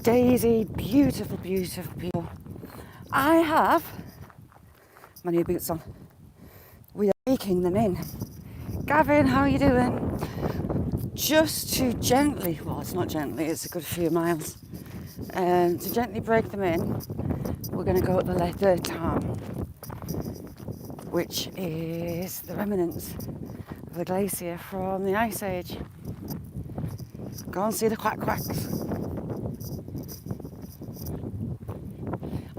Daisy, beautiful, beautiful people. I have my new boots on. We are taking them in. Gavin, how are you doing? Just to gently, well, it's not gently, it's a good few miles. To gently break them in, we're going to go up the tarn, which is the remnants of the glacier from the Ice Age. Go and see the quack quacks.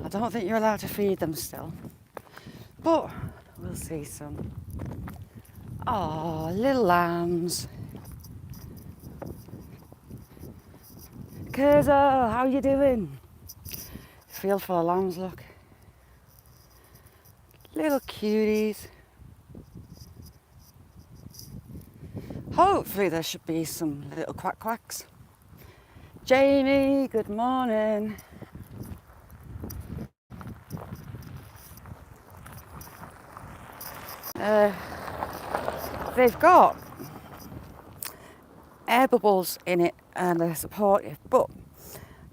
I don't think you're allowed to feed them still, but we'll see some. Oh, little lambs. Kurzo, how you doing? Field full of lambs, look. Little cuties. Hopefully there should be some little quack quacks. Jamie, good morning. They've got air bubbles in it and they're supportive, but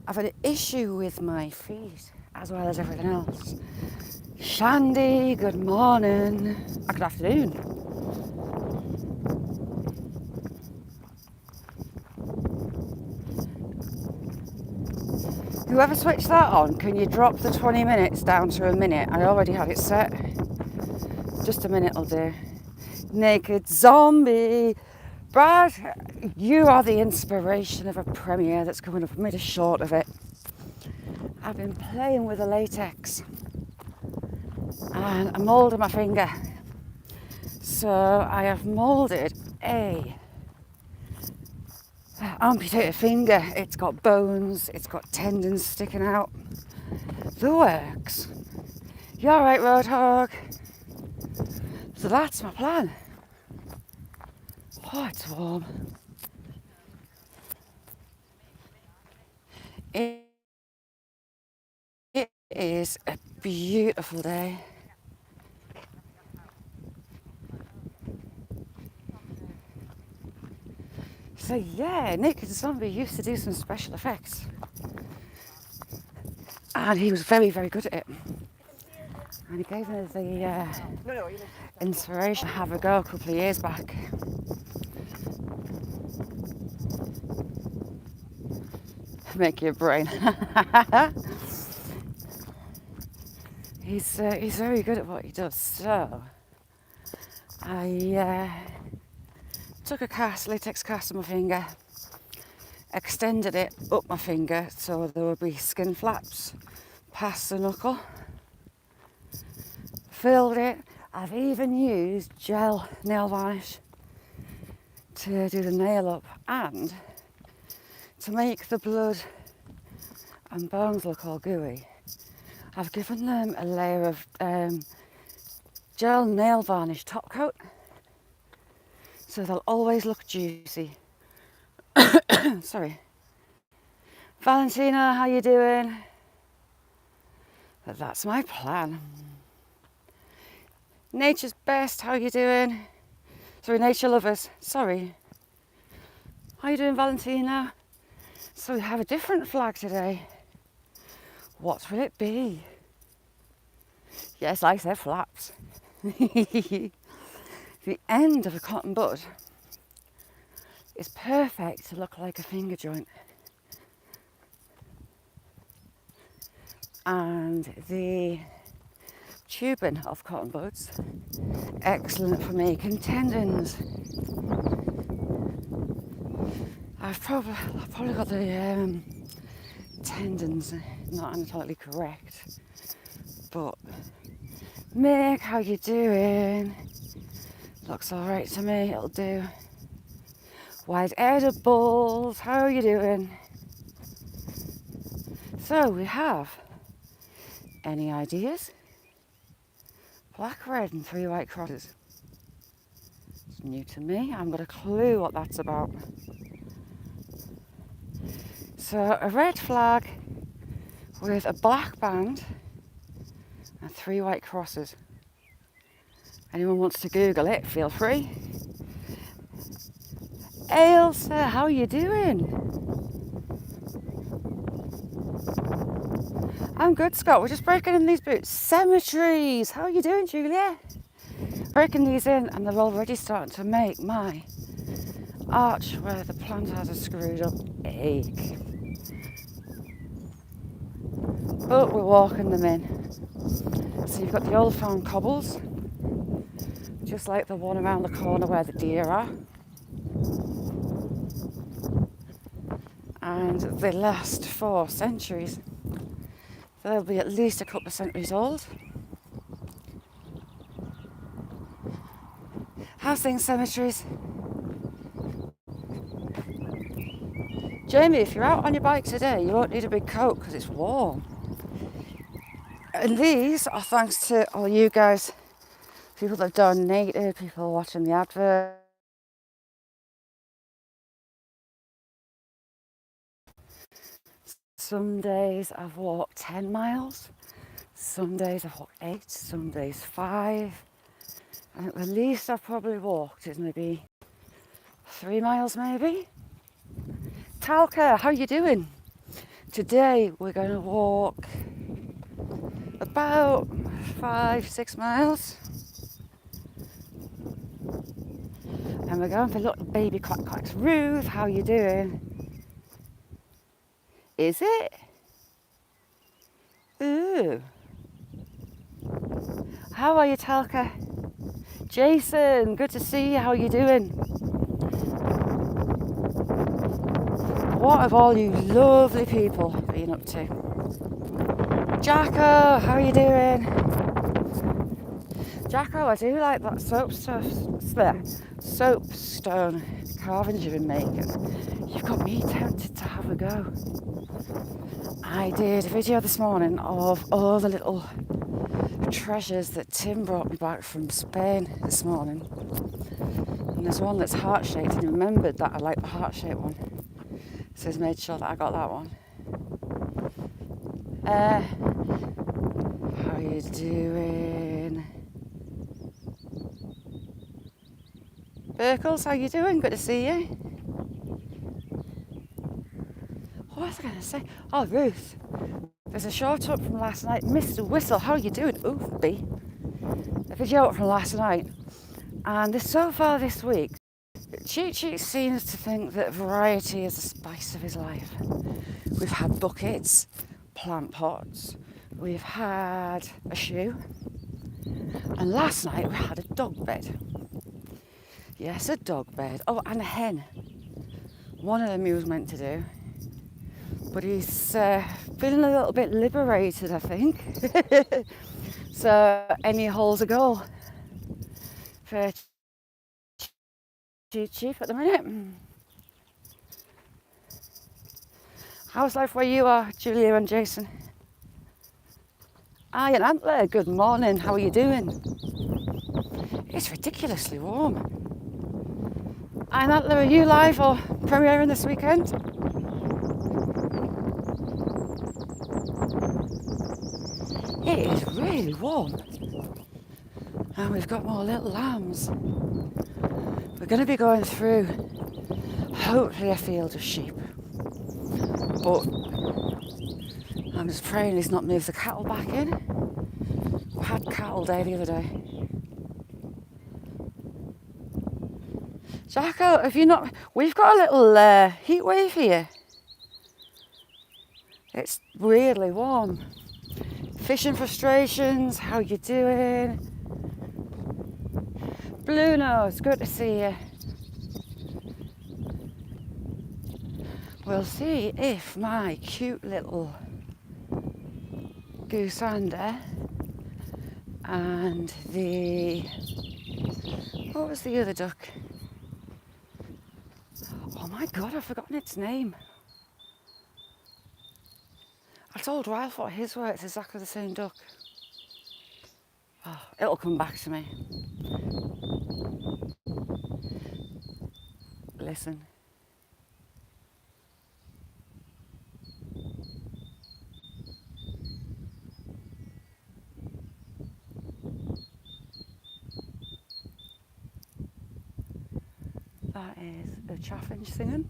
I've had an issue with my feet as well as everything else. Shandy, good morning. Good afternoon. Whoever switched that on, can you drop the 20 minutes down to a minute? I already had it set. Just a minute will do. Naked zombie. Brad, you are the inspiration of a premiere that's coming up. I made a short of it. I've been playing with the latex and I moulded my finger. So I have moulded a amputated finger. It's got bones, it's got tendons sticking out. The works. You alright, Roadhog? So that's my plan. Oh, it's warm. It is a beautiful day. So yeah, Naked Zombie used to do some special effects. And he was very, very good at it. And he gave me the inspiration to have a go a couple of years back. Make your brain. He's very good at what he does. So I took a latex cast on my finger, extended it up my finger so there would be skin flaps past the knuckle, filled it. I've even used gel nail varnish to do the nail up and to make the blood and bones look all gooey. I've given them a layer of gel nail varnish top coat so they'll always look juicy. Sorry. Valentina, how you doing? That's my plan. Nature's best, how you doing? Sorry, nature lovers, sorry. How you doing, Valentina? So we have a different flag today. What will it be? Yes, I said flaps. The end of a cotton bud is perfect to look like a finger joint. And the tubing of cotton buds, excellent for making tendons. I've probably got the tendons not entirely correct, but Mick, how you doing? Looks all right to me, it'll do. White edibles, how are you doing? So we have, any ideas? Black, red and 3 white crosses. It's new to me, I haven't got a clue what that's about. So a red flag with a black band and 3 white crosses. Anyone wants to Google it, feel free. Ailsa, how are you doing? I'm good, Scott. We're just breaking in these boots. Cemeteries. How are you doing, Julia? Breaking these in, and they're already starting to make my arch where the planters are screwed up ache. But we're walking them in. So you've got the old found cobbles, just like the one around the corner where the deer are. And they last for centuries. They'll be at least a couple of centuries old. How's things, cemeteries? Jamie, if you're out on your bike today, you won't need a big coat because it's warm. And these are thanks to all you guys, people that have donated, people watching the advert. Some days I've walked 10 miles, some days I've walked 8, some days 5. And the least I've probably walked is maybe 3 miles maybe. Talca, how you doing? Today we're going to walk about 5-6 miles. And we're going for little baby Quack Quacks. Ruth, how you doing? Is it? Ooh. How are you, Talca? Jason, good to see you. How are you doing? What have all you lovely people been up to? Jacko, how are you doing? Jacko, I do like that soapstone carvings you've been making. You've got me tempted to have a go. I did a video this morning of all the little treasures that Tim brought me back from Spain this morning. And there's one that's heart-shaped, and he remembered that I like the heart-shaped one. So he's made sure that I got that one. How you doing? Burkles, how you doing? Good to see you. What was I going to say? Oh, Ruth. There's a short up from last night. Mr. Whistle, how are you doing? Oof, B. A video up from last night. And so far this week, Cheat Cheat seems to think that variety is the spice of his life. We've had buckets, plant pots, we've had a shoe, and last night we had a dog bed. Yes, a dog bed. Oh, and a hen. One of them he was meant to do. But he's feeling a little bit liberated, I think. So any hole's a goal for Chief at the minute. How's life where you are, Julia and Jason? Iron Antler, good morning. How are you doing? It's ridiculously warm. Iron Antler, are you live or premiering this weekend? It is really warm. And we've got more little lambs. We're going to be going through, hopefully, a field of sheep. But I'm just praying he's not moved the cattle back in. We had cattle day the other day. Jacko, have you not... We've got a little heat wave here. It's weirdly warm. Fishing frustrations, how you doing? Blue Nose, good to see you. We'll see if my cute little goosander and the... What was the other duck? Oh my God, I've forgotten its name. I told Ralph what his were, it's exactly the same duck. Oh, it'll come back to me. Listen. That is a chaffinch singing.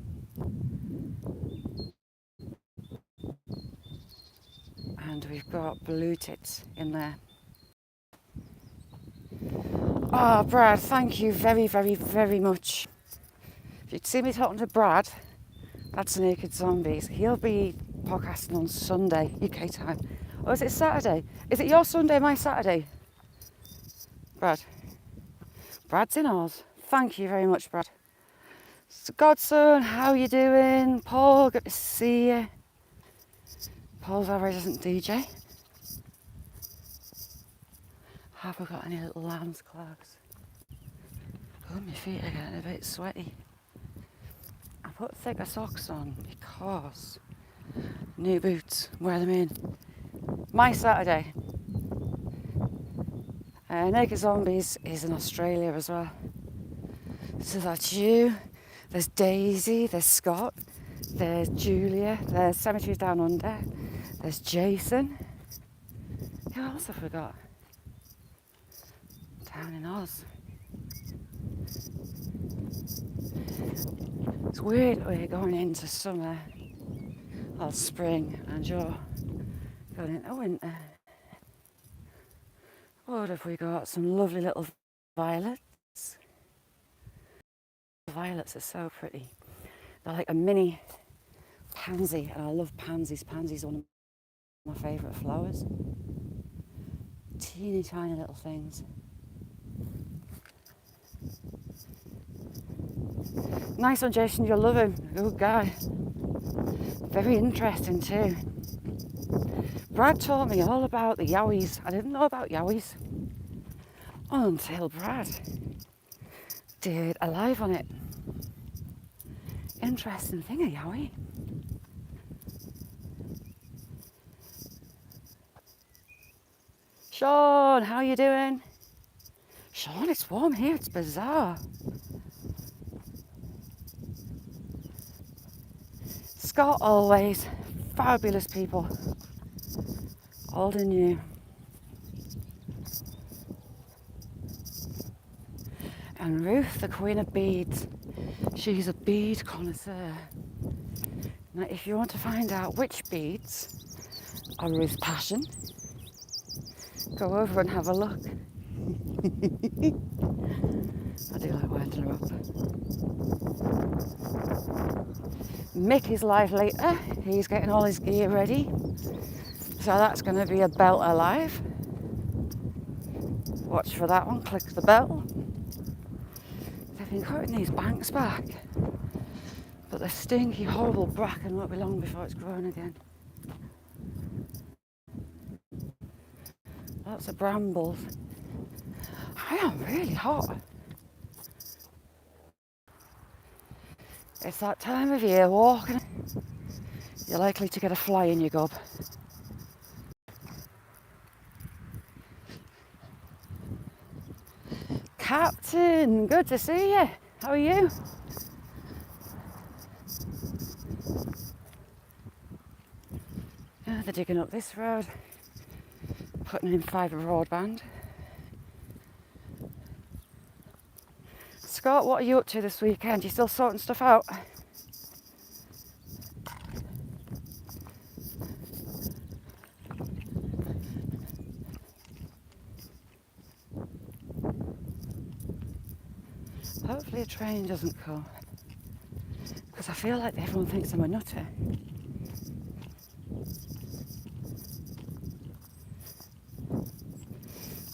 And we've got blue tits in there. Oh, Brad, thank you very, very, very much. If you'd see me talking to Brad, that's Naked Zombies. He'll be podcasting on Sunday, UK time. Or is it Saturday? Is it your Sunday, my Saturday? Brad. Brad's in Oz. Thank you very much, Brad. So, Godson, how you doing? Paul, good to see you. Paul's our resident DJ. Have we got any little lamb's clogs? Oh, my feet are getting a bit sweaty. I put thicker socks on because new boots, wear them in. My Saturday. Naked Zombies is in Australia as well. So that's you. There's Daisy, there's Scott, there's Julia, there's Cemeteries Down Under, there's Jason. Who else have we got? Down in Oz. It's weird that we're going into summer or spring and you're going into winter. What have we got? Some lovely little violets. The violets are so pretty. They're like a mini pansy, and I love pansies. Pansies are one of my favourite flowers. Teeny tiny little things. Nice one, Jason, you'll love him. Good guy. Very interesting too. Brad taught me all about the yowies. I didn't know about yowies until Brad did a live on it. Interesting thing, a yowie. Sean, how you doing? Sean, it's warm here, it's bizarre. Scott, always. Fabulous people. Old and new. And Ruth, the Queen of Beads. She's a bead connoisseur. Now, if you want to find out which beads are Ruth's passion, go over and have a look. I do like winding her up. Mick is live later. He's getting all his gear ready. So that's going to be a belter live. Watch for that one. Click the bell. They've been cutting these banks back. But the stinky, horrible bracken won't be long before it's grown again. Lots of brambles. I am really hot. It's that time of year walking. You're likely to get a fly in your gob. Captain, good to see you. How are you? They're digging up this road, putting in fibre broadband. Scott, what are you up to this weekend? You still sorting stuff out? Hopefully a train doesn't come, because I feel like everyone thinks I'm a nutter.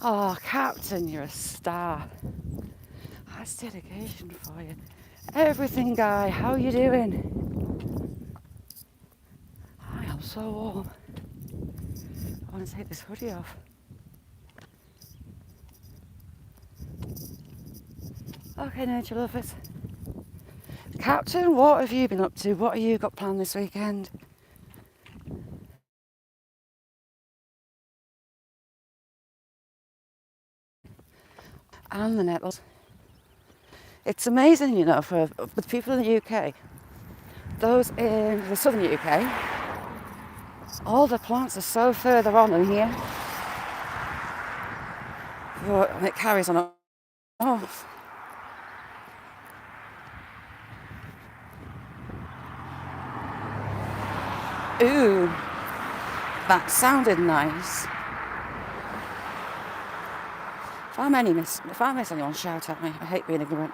Oh, Captain, you're a star. That's dedication for you. Everything, guy, how you doing? I am so warm. I want to take this hoodie off. Okay, nature lovers. Captain, what have you been up to? What have you got planned this weekend? And the nettles. It's amazing, you know, for the people in the UK, those in the southern UK, all the plants are so further on than here. But it carries on off. Ooh, That sounded nice. If I miss anyone, shout at me. I hate being ignorant.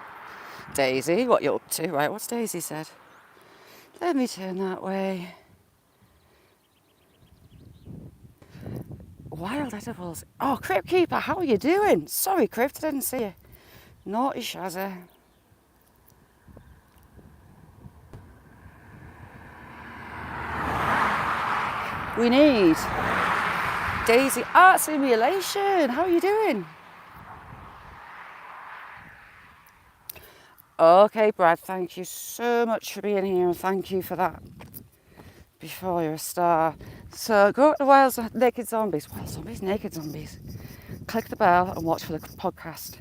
Daisy, what you up to? Right, what's Daisy said? Let me turn that way. Wild edibles. Oh, Crypt Keeper, how are you doing? Sorry, Crypt, I didn't see you. Naughty Shazza. We need Daisy Art Simulation. How are you doing? Okay, Brad, thank you so much for being here and thank you for that. Before you're a star. So go to Naked Zombies. Wild Zombies, Naked Zombies. Click the bell and watch for the podcast.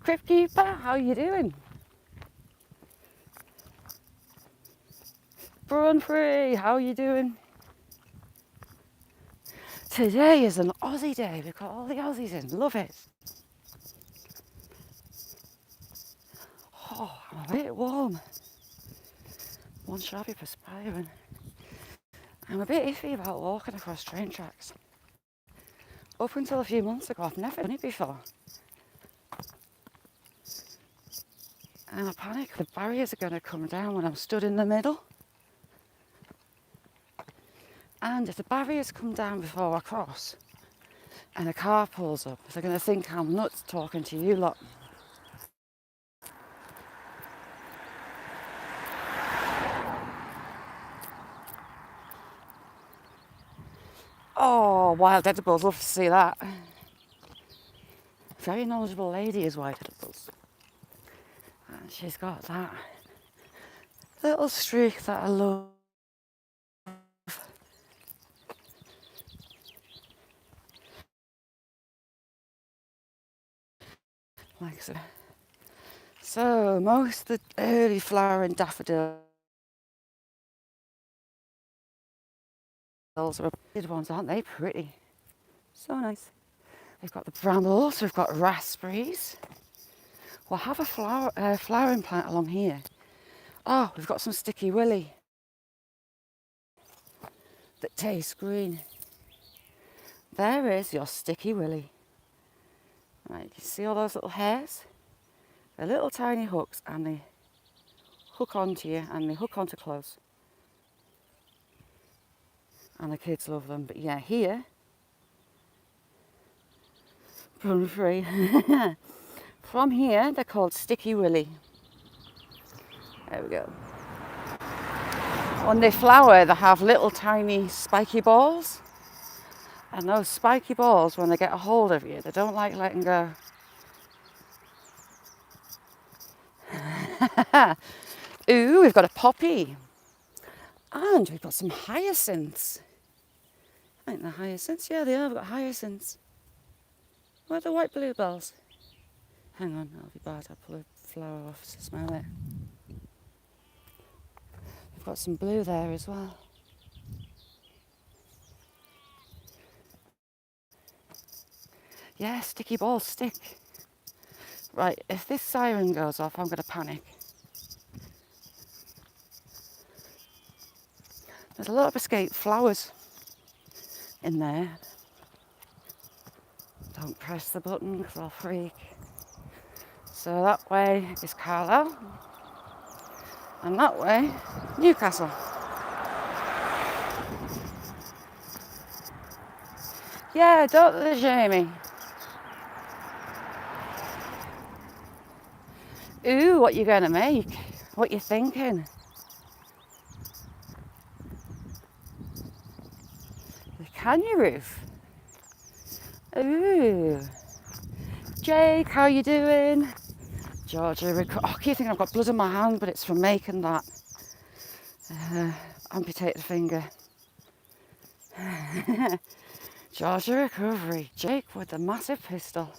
Crypt Keeper, how are you doing? Run Free, how are you doing? Today is an Aussie day. We've got all the Aussies in. Love it. Oh, I'm a bit warm. One shall be perspiring. I'm a bit iffy about walking across train tracks. Up until a few months ago, I've never done it before. And I panic the barriers are going to come down when I'm stood in the middle. And if the barriers come down before I cross and a car pulls up, they're going to think I'm nuts talking to you lot. Oh, Wild Edibles, love to see that. Very knowledgeable lady is Wild Edibles. And she's got that little streak that I love. Like so. So most of the early flowering daffodils are big ones, aren't they? Pretty. So nice. We've got the brambles, we've got raspberries. We'll have a flowering plant along here. Oh, we've got some sticky willy that tastes green. There is your sticky willy. Right, you see all those little hairs? They're little tiny hooks and they hook onto you and they hook onto clothes. And the kids love them. But yeah, here, run free. From here, they're called sticky willy. There we go. When they flower, they have little tiny spiky balls. And those spiky balls, when they get a hold of you, they don't like letting go. Ooh, we've got a poppy. And we've got some hyacinths. I think they're hyacinths. Yeah, they are. We've got hyacinths. Where are the white bluebells? Hang on, that'll be bad. I'll pull a flower off to smell it. We've got some blue there as well. Yeah, sticky balls stick. Right, if this siren goes off, I'm going to panic. There's a lot of escaped flowers in there. Don't press the button because I'll freak. So that way is Carlisle. And that way, Newcastle. Yeah, don't they, Jamie? Ooh, what you gonna make? What you thinking? The canyon roof. Ooh. Jake, how you doing? Georgia, I keep thinking I've got blood in my hand, but it's from making that amputated finger. Georgia recovery. Jake with the massive pistol.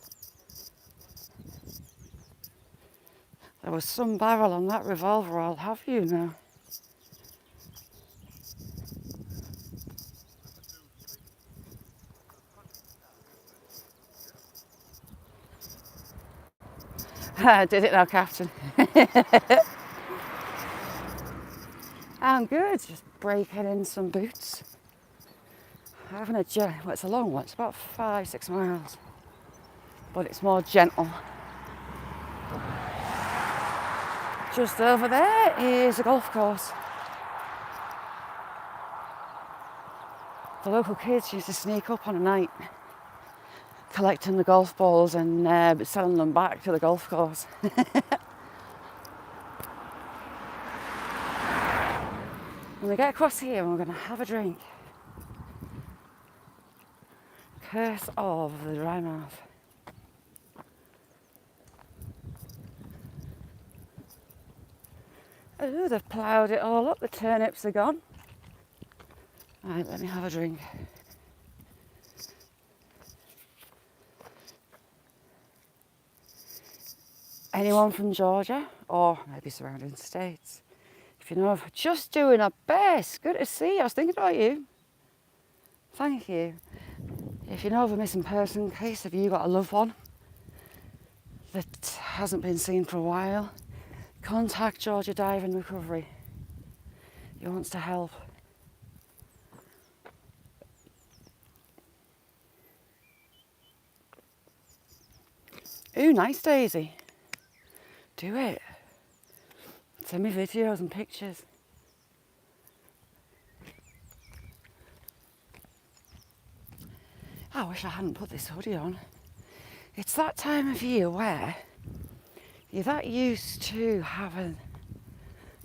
There was some barrel on that revolver, I'll have you know. Did it now, Captain? I'm good. Just breaking in some boots. Having a well, it's a long one, it's about 5-6 miles, but it's more gentle. Just over there is a golf course. The local kids used to sneak up on a night, collecting the golf balls and selling them back to the golf course. When we get across here, we're going to have a drink. Curse of the dry mouth. Oh, they've ploughed it all up, the turnips are gone. Right, let me have a drink. Anyone from Georgia, or maybe surrounding states, if you know of, just doing our best. Good to see you. I was thinking about you. Thank you. If you know of a missing person case, have you got a loved one that hasn't been seen for a while, contact Georgia Diving Recovery. He wants to help. Ooh, nice Daisy. Do it. Send me videos and pictures. I wish I hadn't put this hoodie on. It's that time of year where you're that used to having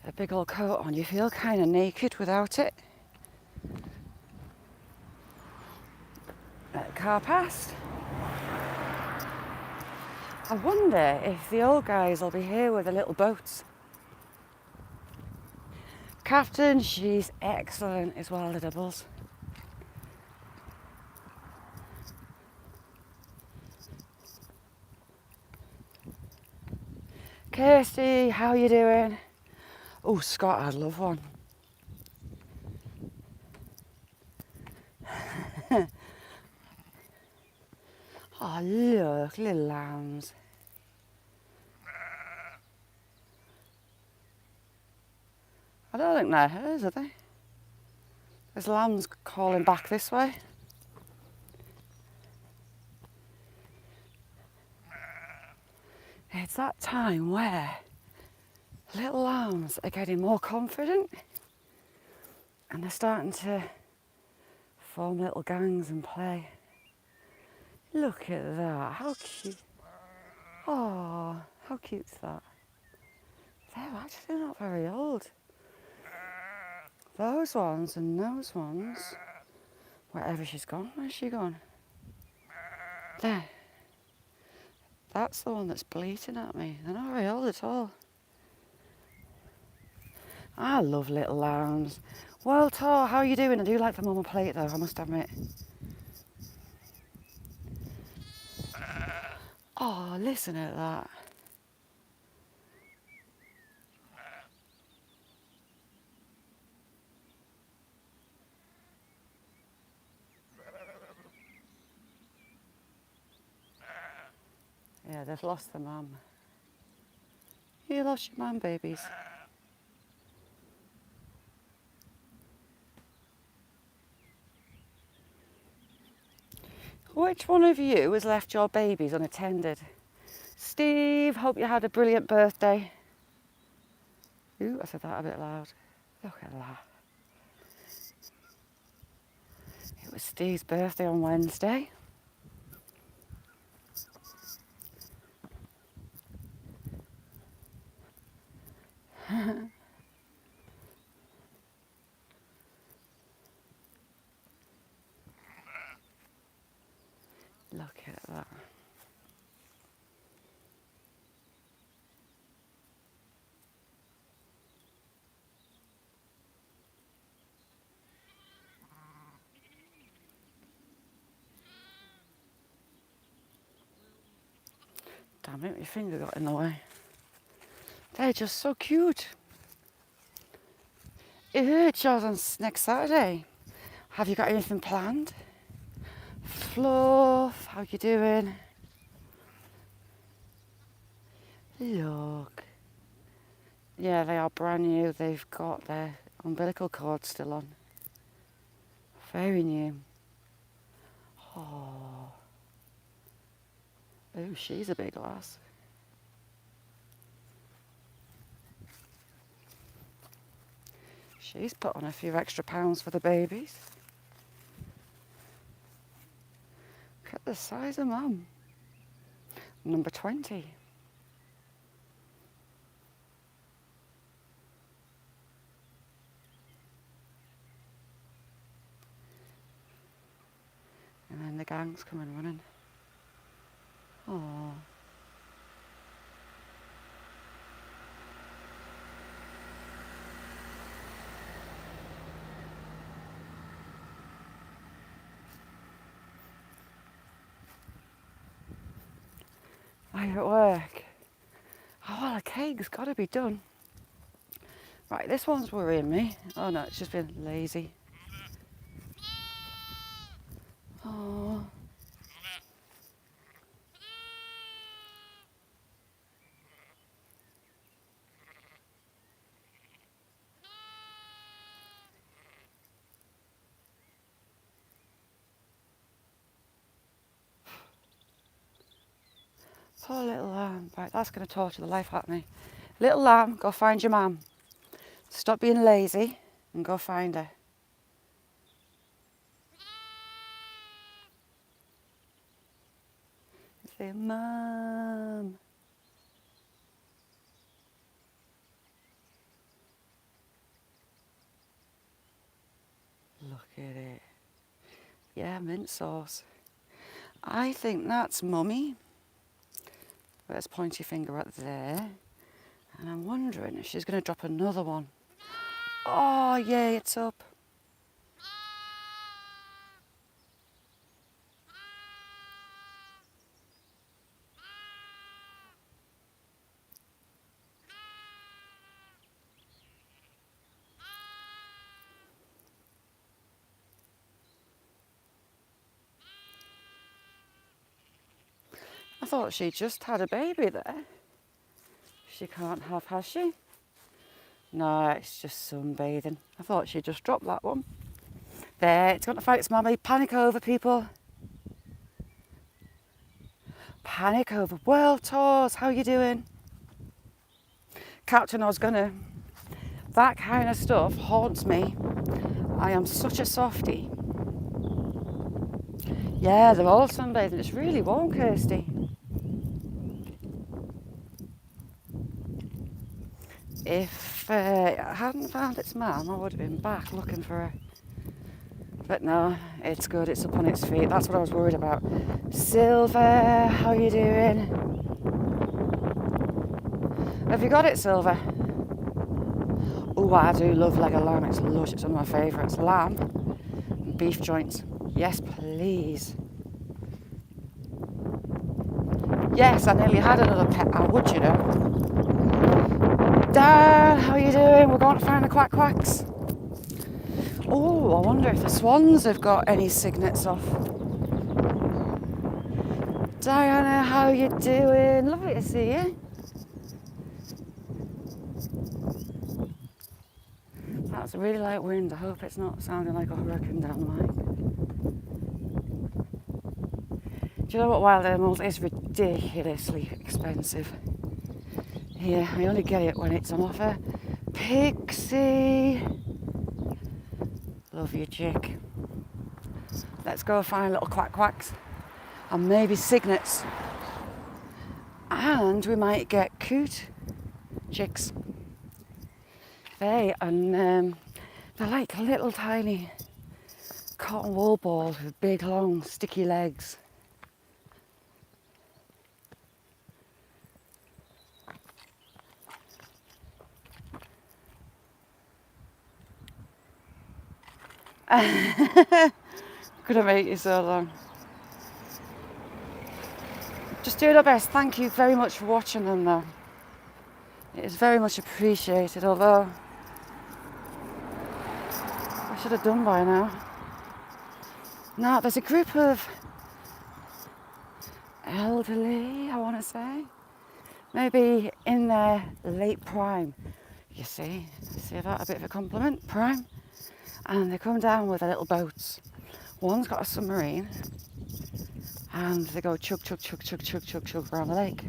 a big old coat on, you feel kind of naked without it. Car passed. I wonder if the old guys will be here with the little boats. Captain, she's excellent as well, the doubles. Kirsty, how you doing? Oh, Scott, I'd love one. Oh, look, little lambs. I don't think they're hers, are they? There's lambs calling back this way. It's that time where little lambs are getting more confident and they're starting to form little gangs and play. Look at that, how cute. Oh, how cute's that? They're actually not very old. Those ones and those ones, wherever she's gone, where's she gone? There. That's the one that's bleating at me. They're not very old at all. I love little lambs. Well, Tor, how are you doing? I do like them on my plate though, I must admit. Oh, listen at that. Yeah, they've lost their mum. You lost your mum, babies. Which one of you has left your babies unattended? Steve, hope you had a brilliant birthday. Ooh, I said that a bit loud. Look at that. It was Steve's birthday on Wednesday. Look at that. Damn it, my finger got in the way. They're just so cute. It's yours on next Saturday. Have you got anything planned? Fluff, how you doing? Look. Yeah, they are brand new. They've got their Umbilical cord still on. Very new. Oh. Oh, she's a big lass. She's put on a few extra pounds for the babies. Look at the size of Mum. Number 20. And then the gang's coming running. Oh. Are you at work? Oh, well, a cake's got to be done. Right, this one's worrying me. Oh no, it's just been lazy. Oh. Poor little lamb. Right, that's going to torture the life out of me. Little lamb, go find your mum. Stop being lazy and go find her. Say, Mum. Look at it. Yeah, mint sauce. I think that's Mummy. Let's point your finger up there. And I'm wondering if she's going to drop another one. Oh, yay, it's up. I thought she just had a baby there. She can't have, has she? No, it's just sunbathing. I thought she just dropped that one. There, it's going to fight its mummy. Panic over, people. Panic over. World tours, how you doing? Captain, I was gonna. That kind of stuff haunts me. I am such a softie. Yeah, they're all sunbathing. It's really warm, Kirsty. If I hadn't found its mum, I would have been back looking for her. But no, it's good. It's up on its feet. That's what I was worried about. Silver, how you doing? Have you got it, Silver? Oh, I do love leg of lamb. It's lush. It's one of my favourites. Lamb and beef joints. Yes, please. Yes, I nearly had another pet. I would, you know. Dan, how you doing? We're going to find the quack quacks. Oh, I wonder if the swans have got any signets off. Diana, how you doing? Lovely to see you. That's a really light wind. I hope it's not sounding like a hurricane down the line. Do you know what, wild animals is ridiculously expensive? Here, I only get it when it's on offer. Pixie! Love you, chick. Let's go find little quack quacks and maybe cygnets. And we might get coot chicks. They're like little tiny cotton wool balls with big, long, sticky legs. Gonna make you so long. Just doing our best. Thank you very much for watching them though. It is very much appreciated, although I should have done by now. Now there's a group of elderly, I want to say, maybe in their late prime, you see that? A bit of a compliment, prime. And they come down with their little boats. One's got a submarine, and they go chug, chug, chug, chug, chug, chug, chug around the lake.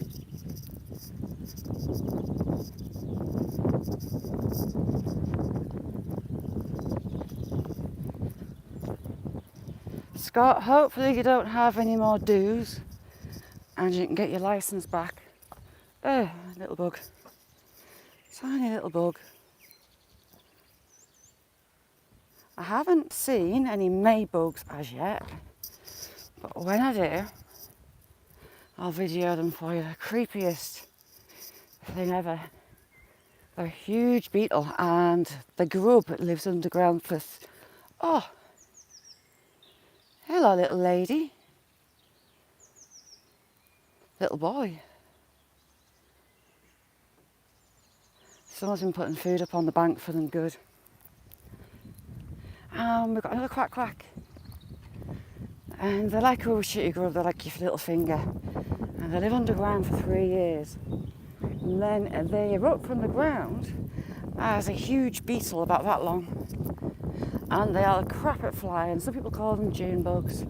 Scott, hopefully you don't have any more dues and you can get your license back. Oh, little bug. Tiny little bug. I haven't seen any May bugs as yet, but when I do, I'll video them for you. The creepiest thing ever. They're a huge beetle and the grub lives underground for... Oh, hello little lady. Little boy. Someone's been putting food up on the bank for them, good. We've got another quack quack. And they're like a shitty grub, they're like your little finger. And they live underground for 3 years. And then they erupt from the ground as a huge beetle about that long. And they are crap at flying. Some people call them June bugs.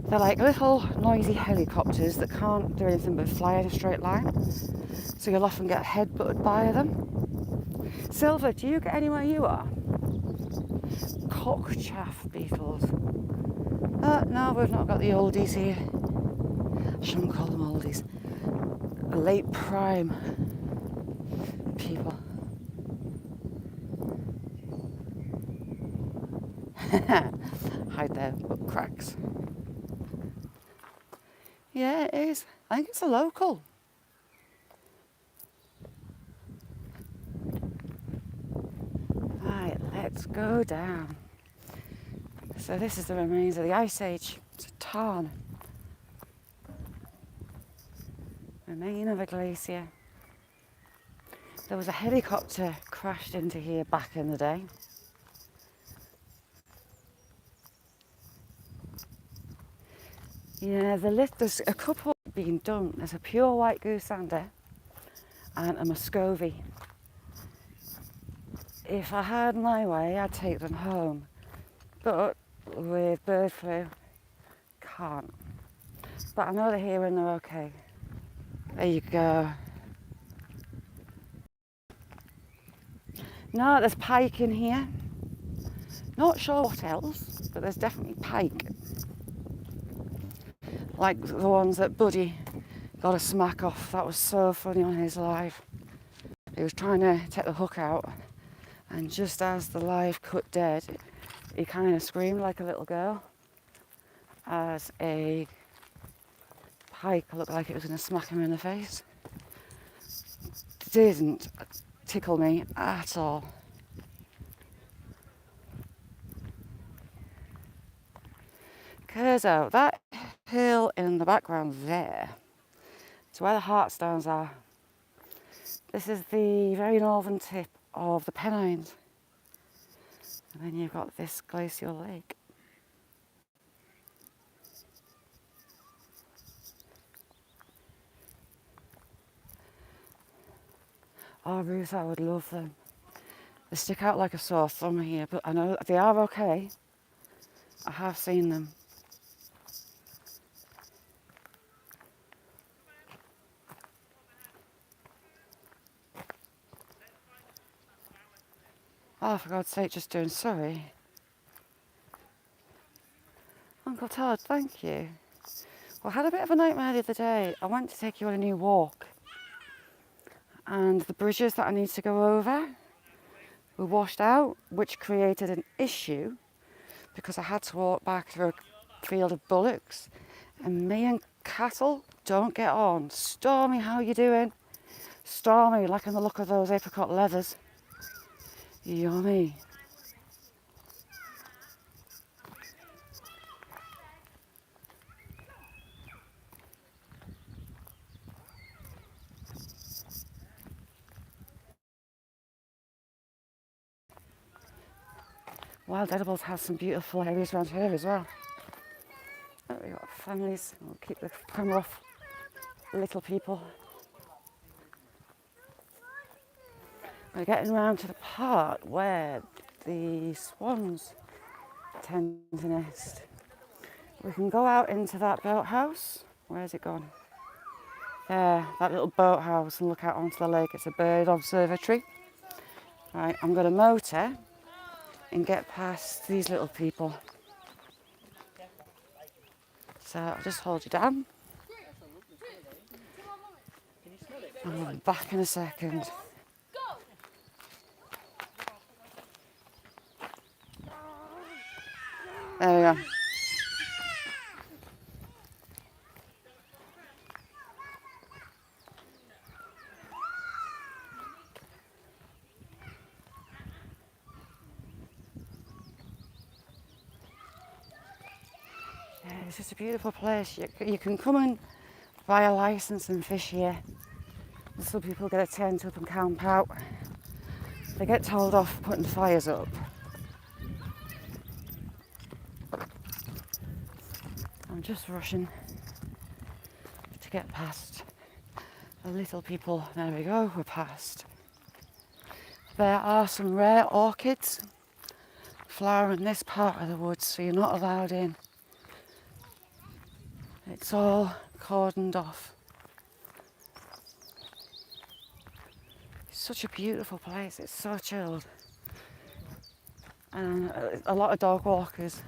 They're like little noisy helicopters that can't do anything but fly in a straight line. So you'll often get headbutted by them. Silver, do you get anywhere you are? Cockchaff beetles. No, we've not got the oldies here. I shouldn't call them oldies. Late prime people. Hide their butt cracks. Yeah, it is. I think it's a local. Right, let's go down. So this is the remains of the Ice Age. It's a tarn. Remain of a glacier. There was a helicopter crashed into here back in the day. Yeah, there's a couple being done. There's a pure white goosander and a Muscovy. If I had my way, I'd take them home. But with bird flu, can't. But I know they're here and they're okay. There you go. No, there's pike in here. Not sure what else, but there's definitely pike. Like the ones that Buddy got a smack off. That was so funny on his live. He was trying to take the hook out, and just as the live cut dead, he kind of screamed like a little girl as a pike looked like it was going to smack him in the face. Didn't tickle me at all. Curzo, that hill in the background there, it's where the Heartstones are. This is the very northern tip of the Pennines. And then you've got this glacial lake. Oh, Ruth, I would love them. They stick out like a sore thumb here, but I know they are okay. I have seen them. Oh, for God's sake, just doing sorry. Uncle Todd, thank you. Well, I had a bit of a nightmare the other day. I went to take you on a new walk, and the bridges that I need to go over were washed out, which created an issue because I had to walk back through a field of bullocks, and me and cattle don't get on. Stormy, how you doing? Stormy, liking the look of those apricot leathers. Yummy. Wild Edibles has some beautiful areas around here as well. Oh, we've got families. We'll keep the camera off little people. We're getting around to the part where the swans tend to nest. We can go out into that boathouse. Where's it gone? There, that little boathouse, and look out onto the lake. It's a bird observatory. Right, I'm going to motor and get past these little people. So I'll just hold you down. I'll be back in a second. There we go. Yeah, it's just a beautiful place. You can come and buy a license and fish here. Some people get a tent up and camp out. They get told off putting fires up. I'm just rushing to get past the little people. There we go, we're past. There are some rare orchids flowering in this part of the woods, so you're not allowed in. It's all cordoned off. It's such a beautiful place, it's so chilled. And a lot of dog walkers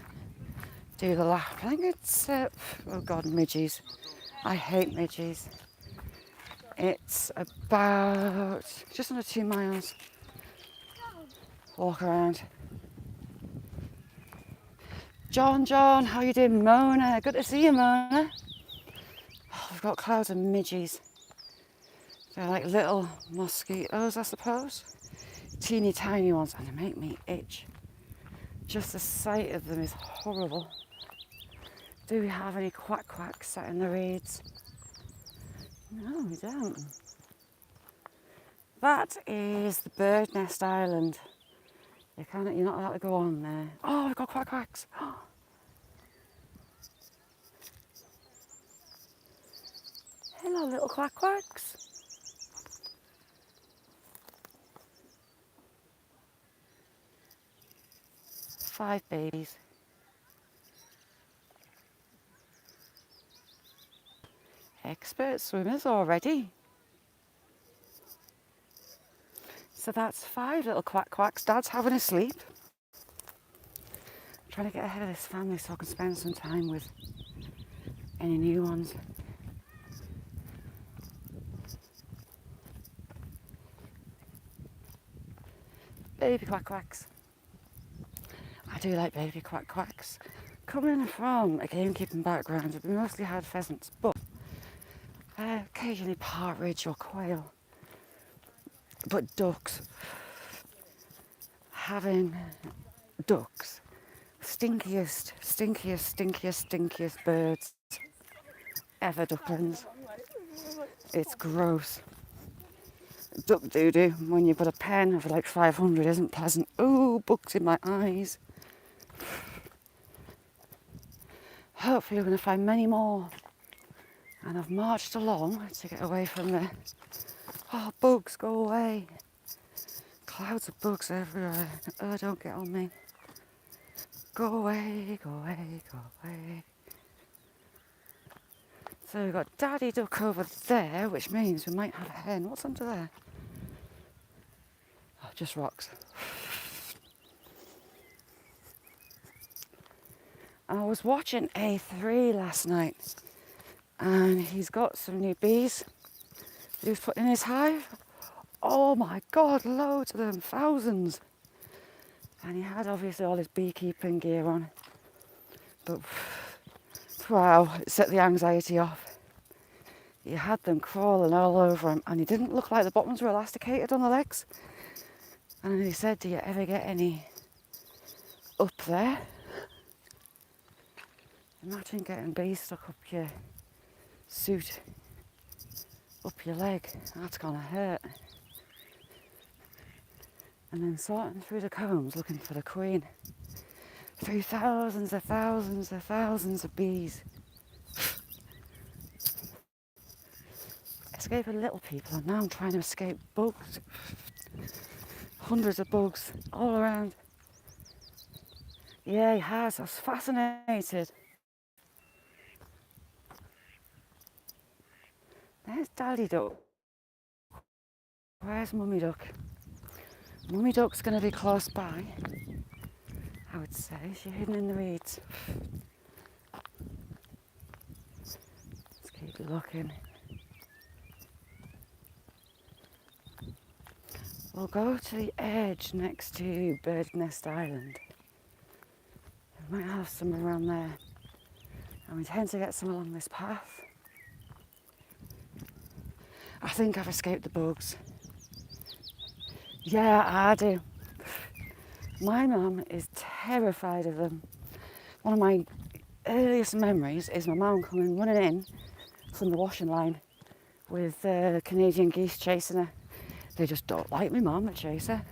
do the lap. I think it's, oh God, midges. I hate midges. It's about just under 2 miles. Walk around. John, how you doing? Mona, good to see you, Mona. Oh, we've got clouds of midges. They're like little mosquitoes, I suppose. Teeny tiny ones, and they make me itch. Just the sight of them is horrible. Do we have any quacks sat in the reeds? No, we don't. That is the bird nest island. You're not allowed to go on there. Oh, we've got quacks. Hello, little quacks. 5 babies. Expert swimmers already. So that's 5 little quacks. Dad's having a sleep. I'm trying to get ahead of this family so I can spend some time with any new ones. Baby quacks. I do like baby quacks. Coming from a gamekeeping background, we mostly had pheasants, but occasionally partridge or quail. But ducks. Having ducks. Stinkiest birds ever, ducklings. It's gross. Duck doo-doo when you've got a pen of like 500 isn't pleasant. Ooh, bugs in my eyes. Hopefully we're going to find many more. And I've marched along to get away from the... Oh, bugs, go away. Clouds of bugs everywhere. Oh, don't get on me. Go away, go away, go away. So we've got Daddy Duck over there, which means we might have a hen. What's under there? Oh, just rocks. I was watching A3 last night, and he's got some new bees he was putting in his hive. Oh my God, loads of them, thousands. And he had obviously all his beekeeping gear on. But wow, it set the anxiety off. He had them crawling all over him, and he didn't look like the bottoms were elasticated on the legs. And he said, do you ever get any up there? Imagine getting bees stuck up your suit, up your leg. That's gonna hurt. And then sorting through the combs looking for the queen. Through thousands of bees. Escaping little people, and now I'm trying to escape bugs. hundreds of bugs all around. Yeah, he has. I was fascinated. There's Daddy Duck. Where's Mummy Duck? Mummy Duck's going to be close by, I would say. She's hidden in the reeds. Let's keep looking. We'll go to the edge next to Bird Nest Island. We might have some around there. And we tend to get some along this path. I think I've escaped the bugs. Yeah, I do. My mum is terrified of them. One of my earliest memories is my mum coming running in from the washing line with Canadian geese chasing her. They just don't like me mum, a chaser.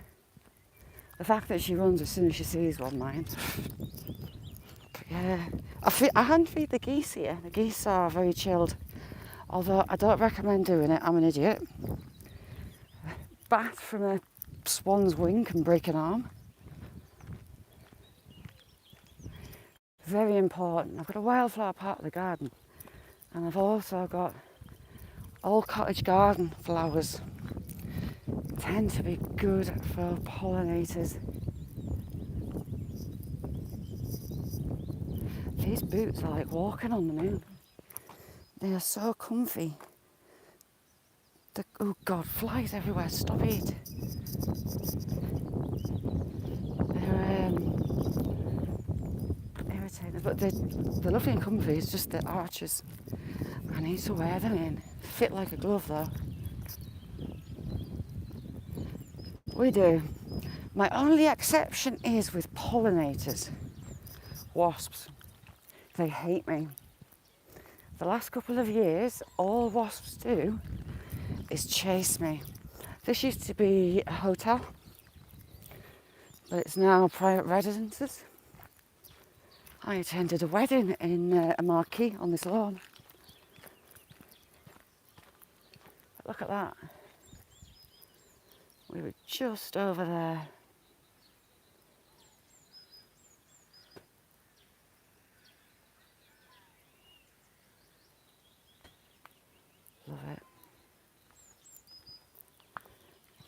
The fact that she runs as soon as she sees one, mind. Yeah, I hand feed the geese here. The geese are very chilled, although I don't recommend doing it. I'm an idiot. Bat from a swan's wing can break an arm. Very important. I've got a wildflower part of the garden, and I've also got old cottage garden flowers. Tend to be good for pollinators. These boots are like walking on the moon. They are so comfy. Oh God, flies everywhere, stop it. They're irritating, but they're lovely and comfy. It's just the arches. I need to wear them in. Fit like a glove though. We do. My only exception is with pollinators. Wasps. They hate me. The last couple of years, all wasps do is chase me. This used to be a hotel, but it's now private residences. I attended a wedding in a marquee on this lawn. Look at that. We were just over there. Love it.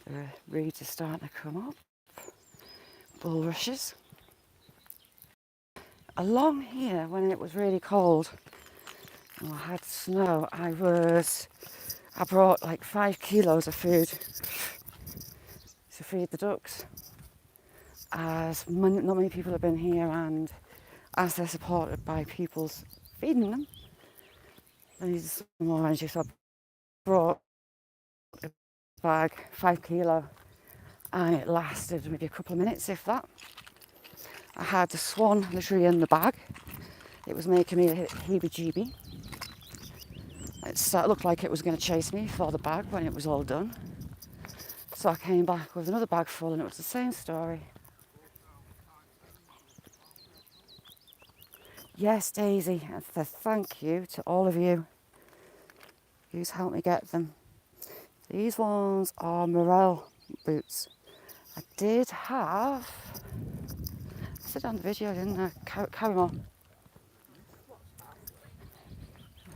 The reeds are starting to come up. Bulrushes. Along here, when it was really cold and I had snow, I brought like 5 kilos of food to feed the ducks. As not many people have been here, and as they're supported by people's feeding them, they need some more energy. So I brought a bag, 5 kilo, and it lasted maybe a couple of minutes, if that. I had the swan literally in the bag. It was making me a heebie-jeebie. It looked like it was going to chase me for the bag when it was all done. So I came back with another bag full, and it was the same story. Yes, Daisy, thank you to all of you who's helped me get them. These ones are morel boots. I did have, I said on the video, didn't I? Carry on.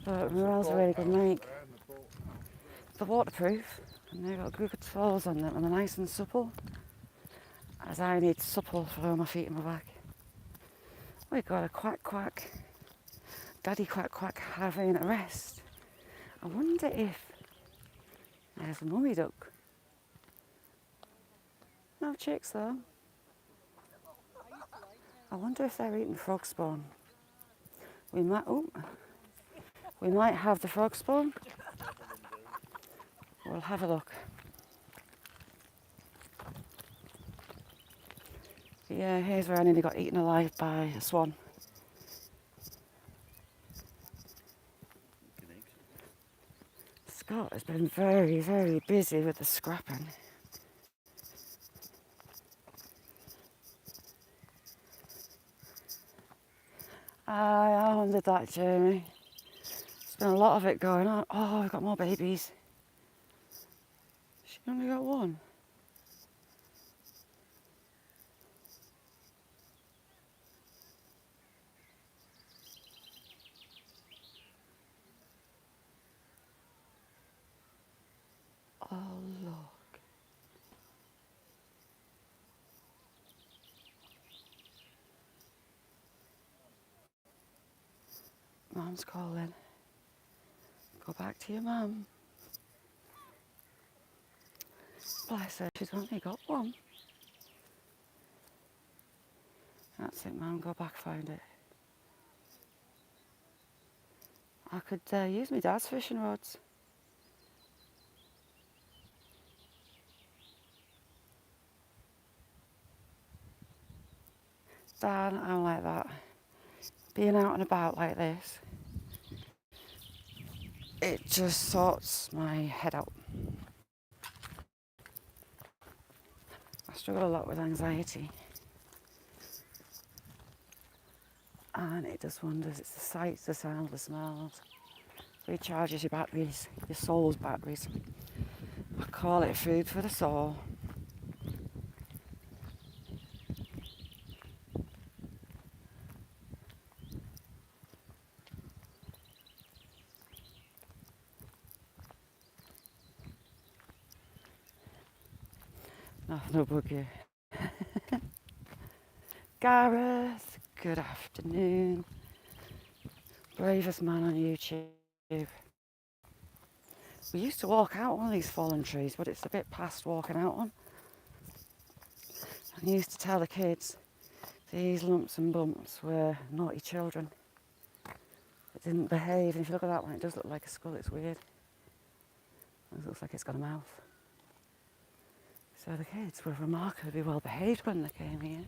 But morels are really good make. They're waterproof and they've got good soles on them and they're nice and supple, as I need supple for my feet and my back. We've got a quack quack, daddy quack quack having a rest. I wonder if there's a mummy duck. No chicks though. I wonder if they're eating frog spawn. We might have the frog spawn. We'll have a look. But yeah, here's where I nearly got eaten alive by a swan. Scott has been very, very busy with the scrapping. I wondered that, Jamie. There's been a lot of it going on. Oh, we've got more babies. She only got one. Mum's calling. Go back to your mum. Bless her, she's only got one. That's it, Mum, go back, find it. I could use my dad's fishing rods. Dad, I'm like that. Being out and about like this, it just sorts my head out. I struggle a lot with anxiety. And it does wonders. It's the sights, the sounds, the smells. Recharges your batteries, your soul's batteries. I call it food for the soul. Nothing will bug you. Gareth, good afternoon. Bravest man on YouTube. We used to walk out on these fallen trees, but it's a bit past walking out on. I used to tell the kids these lumps and bumps were naughty children that didn't behave. And if you look at that one, it does look like a skull. It's weird. It looks like it's got a mouth. So the kids were remarkably well behaved when they came here.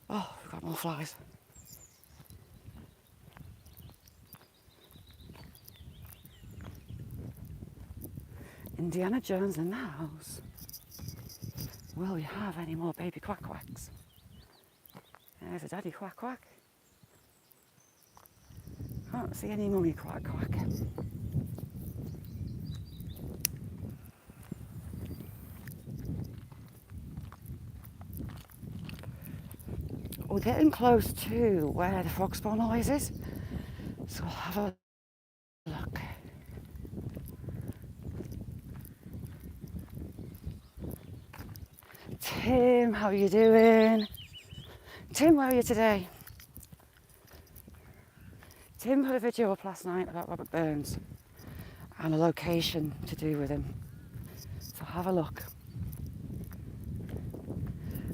Oh, we've got more flies. Indiana Jones in the house. Will we have any more baby quack quacks? There's a daddy quack quack. Can't see any mummy quack quack. We're getting close to where the frog spawn noise is, so we'll have a look. Tim, how are you doing? Tim, where are you today? Tim put a video up last night about Robert Burns and a location to do with him. So have a look.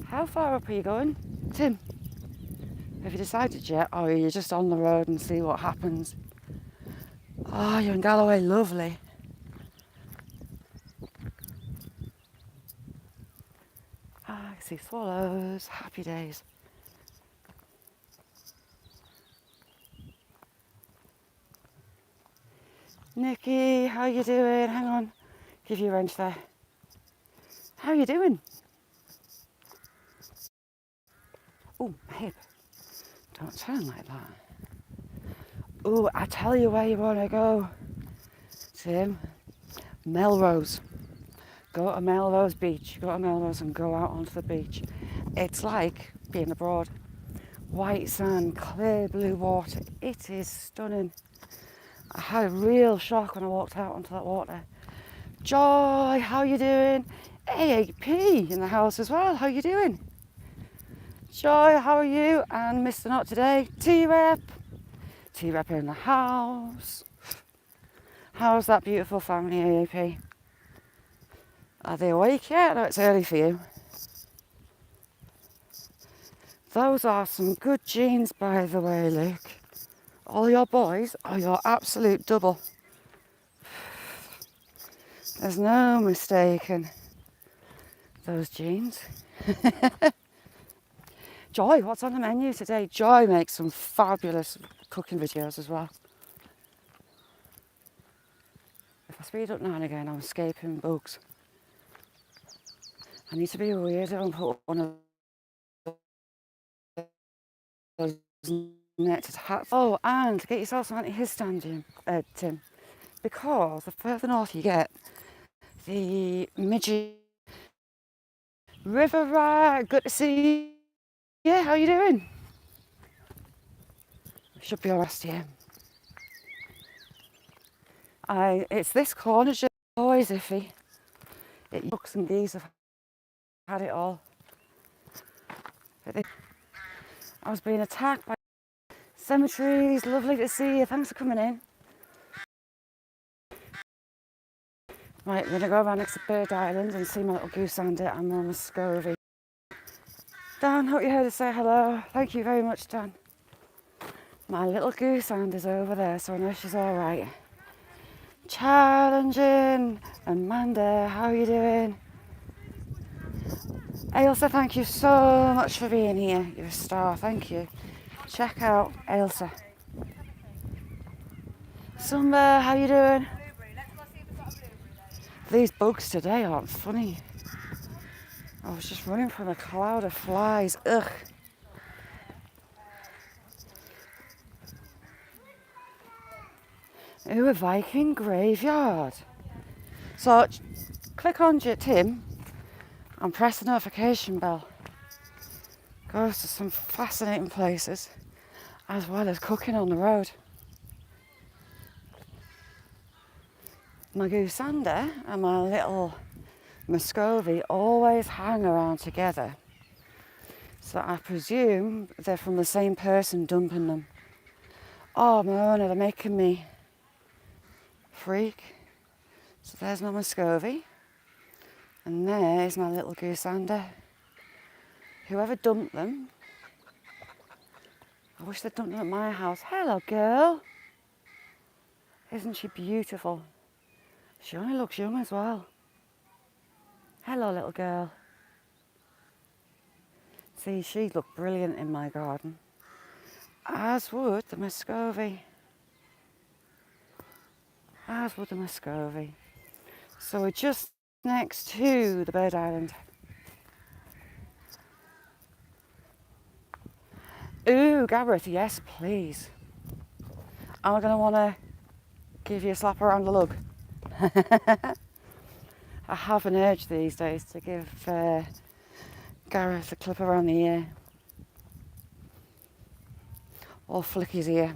How far up are you going, Tim? Have you decided yet, or are you just on the road and see what happens? Oh, you're in Galloway, lovely. Ah, I see swallows, happy days. Nikki, how you doing? Hang on, give you a wrench there. How you doing? Oh, my hip. Don't turn like that. Oh, I tell you where you want to go, Tim. Melrose. Go to Melrose Beach. Go to Melrose and go out onto the beach. It's like being abroad. White sand, clear blue water. It is stunning. I had a real shock when I walked out onto that water. Joy, how you doing? AAP in the house as well. How you doing? Joy, how are you? And Mr. Not Today, T-Rep. T-Rep in the house. How's that beautiful family, AAP? Are they awake yet? No, it's early for you. Those are some good genes, by the way, Luke. All your boys are your absolute double. There's no mistaking those genes. Joy, what's on the menu today? Joy makes some fabulous cooking videos as well. If I speed up now and again, I'm escaping bugs. I need to be a weirdo and put one of those netted hats. Oh, and get yourself some antihistamine, Tim. Because the further north you get, the midget river rat, good to see you. Yeah, how you doing? Should be alright here. It's this corner just always iffy. Ducks and geese have had it all. I was being attacked by cemeteries. Lovely to see you. Thanks for coming in. Right, we're going to go around next to Bird Island and see my little goosander and Mama Scovey. Dan, hope you heard us say hello. Thank you very much, Dan. My little goosander's over there, so I know she's all right. Challenging. Amanda, how are you doing? Ailsa, thank you so much for being here. You're a star, thank you. Check out Ailsa. Summer, how you doing? These bugs today aren't funny. I was just running from a cloud of flies. Ugh. Ooh, a Viking graveyard. So, click on Tim and press the notification bell. Goes to some fascinating places, as well as cooking on the road. My goosander and my little Muscovy always hang around together. So I presume they're from the same person dumping them. Oh, Mona, they're making me freak. So there's my Muscovy. And there's my little goosander. Whoever dumped them, I wish they'd dumped them at my house. Hello, girl. Isn't she beautiful? She only looks young as well. Hello, little girl. See, she'd look brilliant in my garden. As would the Muscovy. As would the Muscovy. So we're just next to the Bird Island. Ooh, Gareth, yes, please. Am I going to want to give you a slap around the lug? I have an urge these days to give Gareth a clip around the ear. Or flick his ear.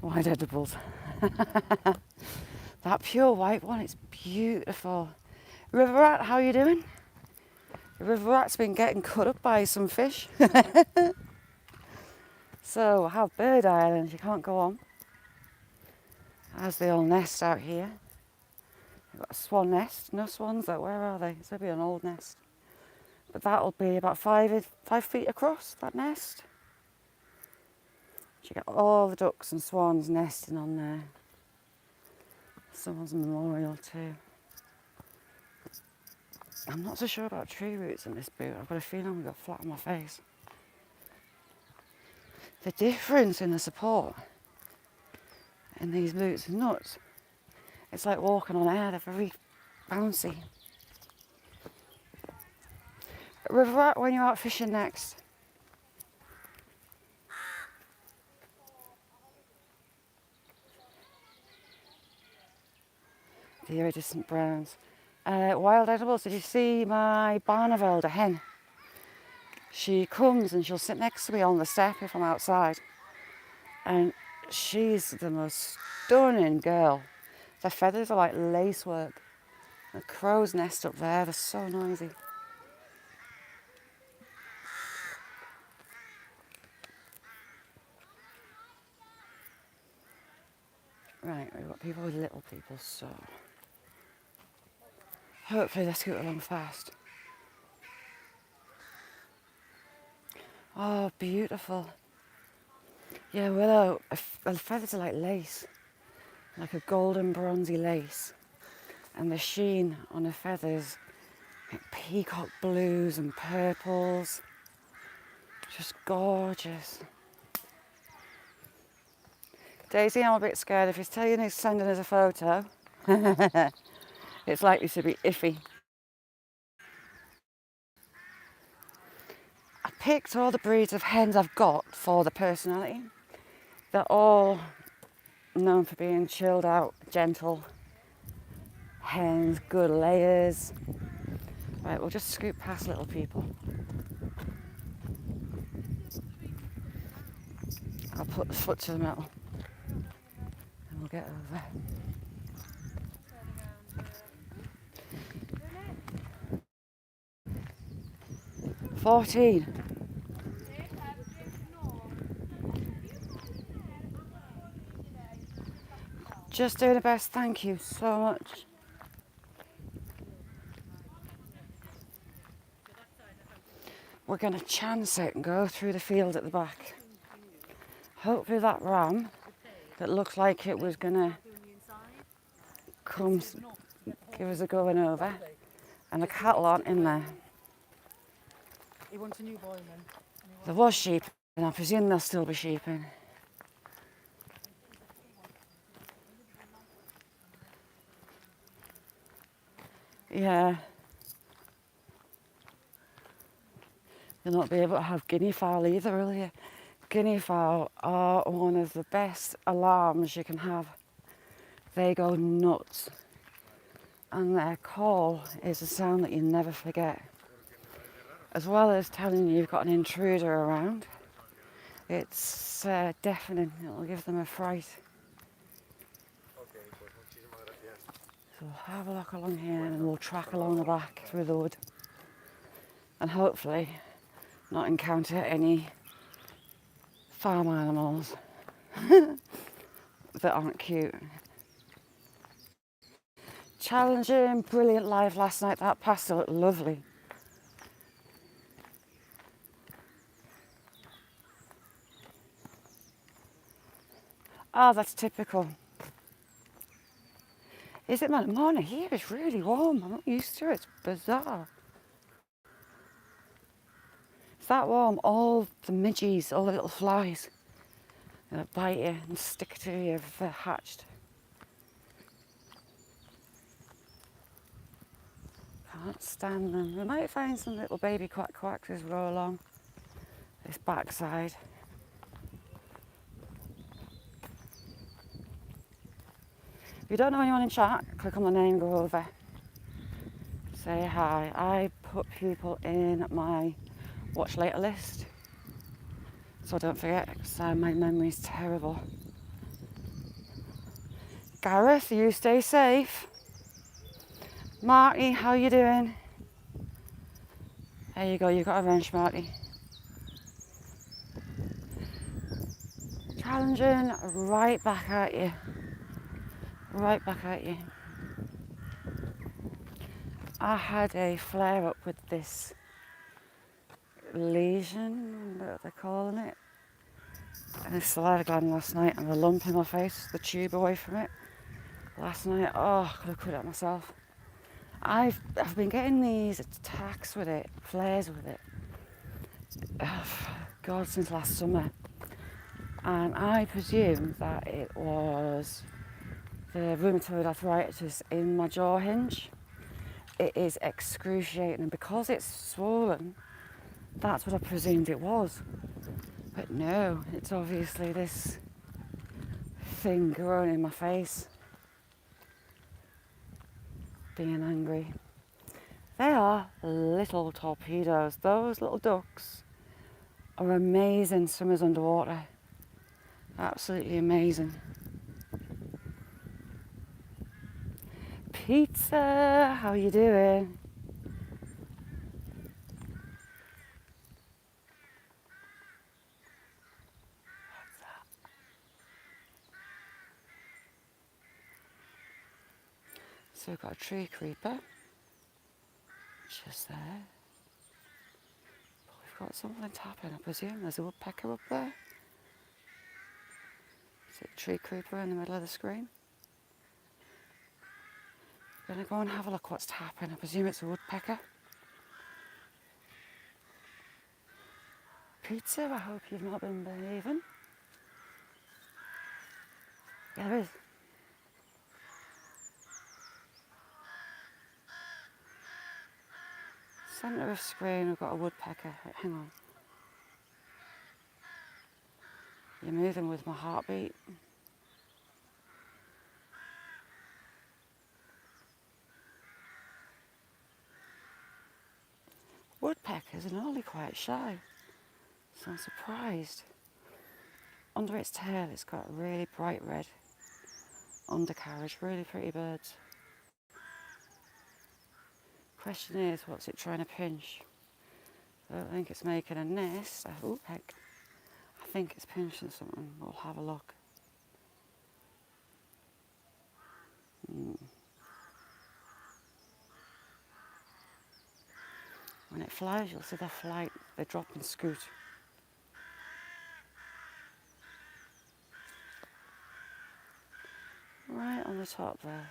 White edibles. That pure white one, it's beautiful. River rat, how are you doing? The river rat's been getting cut up by some fish. So I have Bird Island, you can't go on. As they all nest out here. I've got a swan nest. No swans though, where are they? It's maybe an old nest. But that'll be about 5 feet across, that nest. You get all the ducks and swans nesting on there. Someone's memorial too. I'm not so sure about tree roots in this boot. I've got a feeling I'm going to go flat on my face. The difference in the support in these boots is nuts. It's like walking on air, they're very bouncy. River rat, when you're out fishing next? The iridescent browns. Wild edibles, did you see my Barneveld, a hen? She comes and she'll sit next to me on the step if I'm outside. And she's the most stunning girl. Their feathers are like lacework. The crow's nest up there, they're so noisy. Right, we've got people with little people, so hopefully they scoot along fast. Oh, beautiful. Yeah, willow, the feathers are like lace, like a golden bronzy lace. And the sheen on the feathers, like peacock blues and purples. Just gorgeous. Daisy, I'm a bit scared. If he's telling you he's sending us a photo, it's likely to be iffy. I picked all the breeds of hens I've got for the personality. They're all known for being chilled out, gentle hens, good layers. Right, we'll just scoot past little people. I'll put the foot to the metal and we'll get over. 14. Just doing the best, thank you so much. We're going to chance it and go through the field at the back. Hopefully that ram that looked like it was going to come give us a going over, and the cattle aren't in there. He wants a new boy then. There was sheep, and I presume there'll still be sheep in. Yeah. You'll not be able to have guinea fowl either, will you? Guinea fowl are one of the best alarms you can have. They go nuts. And their call is a sound that you never forget. As well as telling you you've got an intruder around, it's deafening. It'll give them a fright. So we'll have a look along here and we'll track along the back through the wood. And hopefully not encounter any farm animals that aren't cute. Challenging, brilliant live last night. That pasta looked lovely. Oh, that's typical. Is it, man? Morning here is really warm. I'm not used to it. It's bizarre. It's that warm. All the midges, all the little flies that bite you and stick to you if they're hatched. Can't stand them. We might find some little baby quacks as we go along this backside. If you don't know anyone in chat, click on the name, go over, say hi. I put people in my watch later list, so don't forget, because my memory's terrible. Gareth, you stay safe. Marty, how you doing? There you go, you got a wrench, Marty. Challenging, right back at you. Right back at you. I had a flare up with this lesion, what they're calling it, and a saliva gland last night, and a lump in my face, the tube away from it. Last night, oh, I could have quit it myself. I've been getting these attacks with it, flares with it, God, since last summer. And I presume that it was the rheumatoid arthritis in my jaw hinge. It is excruciating, and because it's swollen, that's what I presumed it was. But no, it's obviously this thing growing in my face. Being angry. They are little torpedoes. Those little ducks are amazing swimmers underwater. Absolutely amazing. Pizza, how you doing? What's that? So we've got a tree creeper just there. But we've got something tapping, I presume. There's a woodpecker up there. Is it a tree creeper in the middle of the screen? I'm going to go and have a look what's tapping. I presume it's a woodpecker. Pizza, I hope you've not been behaving. Yeah, there is. Centre of screen, we've got a woodpecker. Right, hang on. You're moving with my heartbeat. Woodpeckers are normally quite shy, so I'm surprised. Under its tail, it's got really bright red undercarriage, really pretty birds. Question is, what's it trying to pinch? I don't think it's making a nest. Oh, heck. I think it's pinching something. We'll have a look. When it flies, you'll see the flight, they drop and scoot. Right on the top there.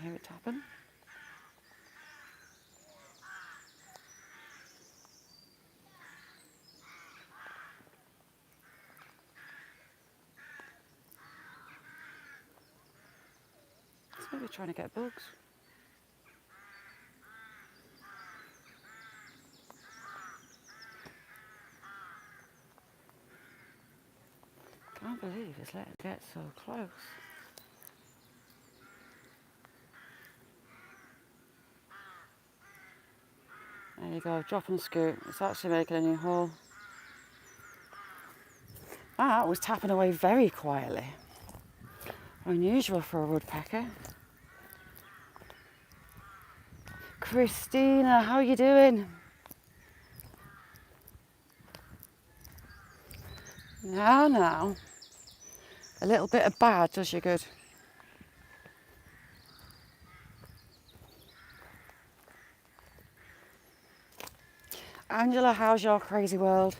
Hear it tapping? It's maybe trying to get bugs. Can't believe it's letting it get so close. There you go, drop and scoot. It's actually making a new hole. That was tapping away very quietly. Unusual for a woodpecker. Christina, how are you doing? Now. A little bit of bad does you good. Angela, how's your crazy world?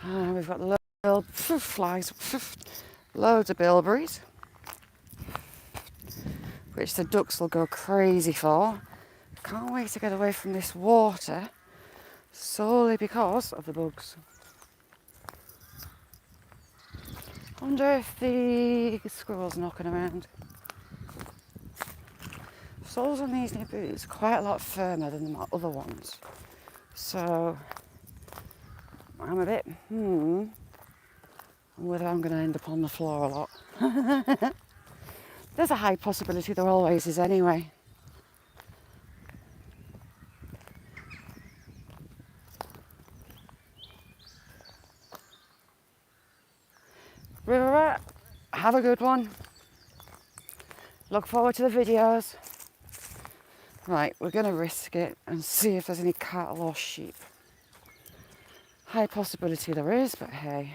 We've got loads of flies, loads of bilberries, which the ducks will go crazy for. Can't wait to get away from this water, solely because of the bugs. Wonder if the squirrel's knocking around. Soles on these new boots are quite a lot firmer than my other ones, so I'm a bit whether I'm going to end up on the floor a lot. There's a high possibility, there always is anyway. River Rat, have a good one. Look forward to the videos. Right, we're going to risk it and see if there's any cattle or sheep. High possibility there is, but hey,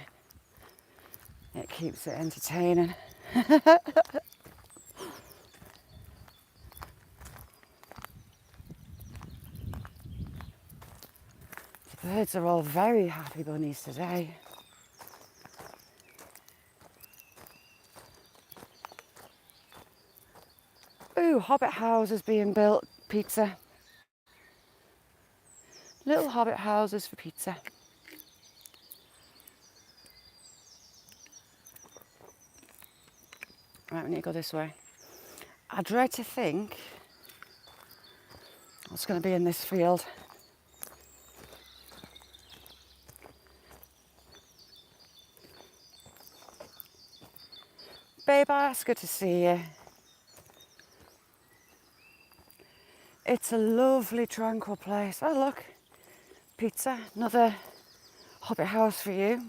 it keeps it entertaining. The birds are all very happy bunnies today. Ooh, hobbit houses being built, pizza. Little hobbit houses for pizza. Right, we need to go this way. I dread to think what's going to be in this field. Babe, it's good to see you. It's a lovely, tranquil place. Oh, look, pizza, another hobbit house for you.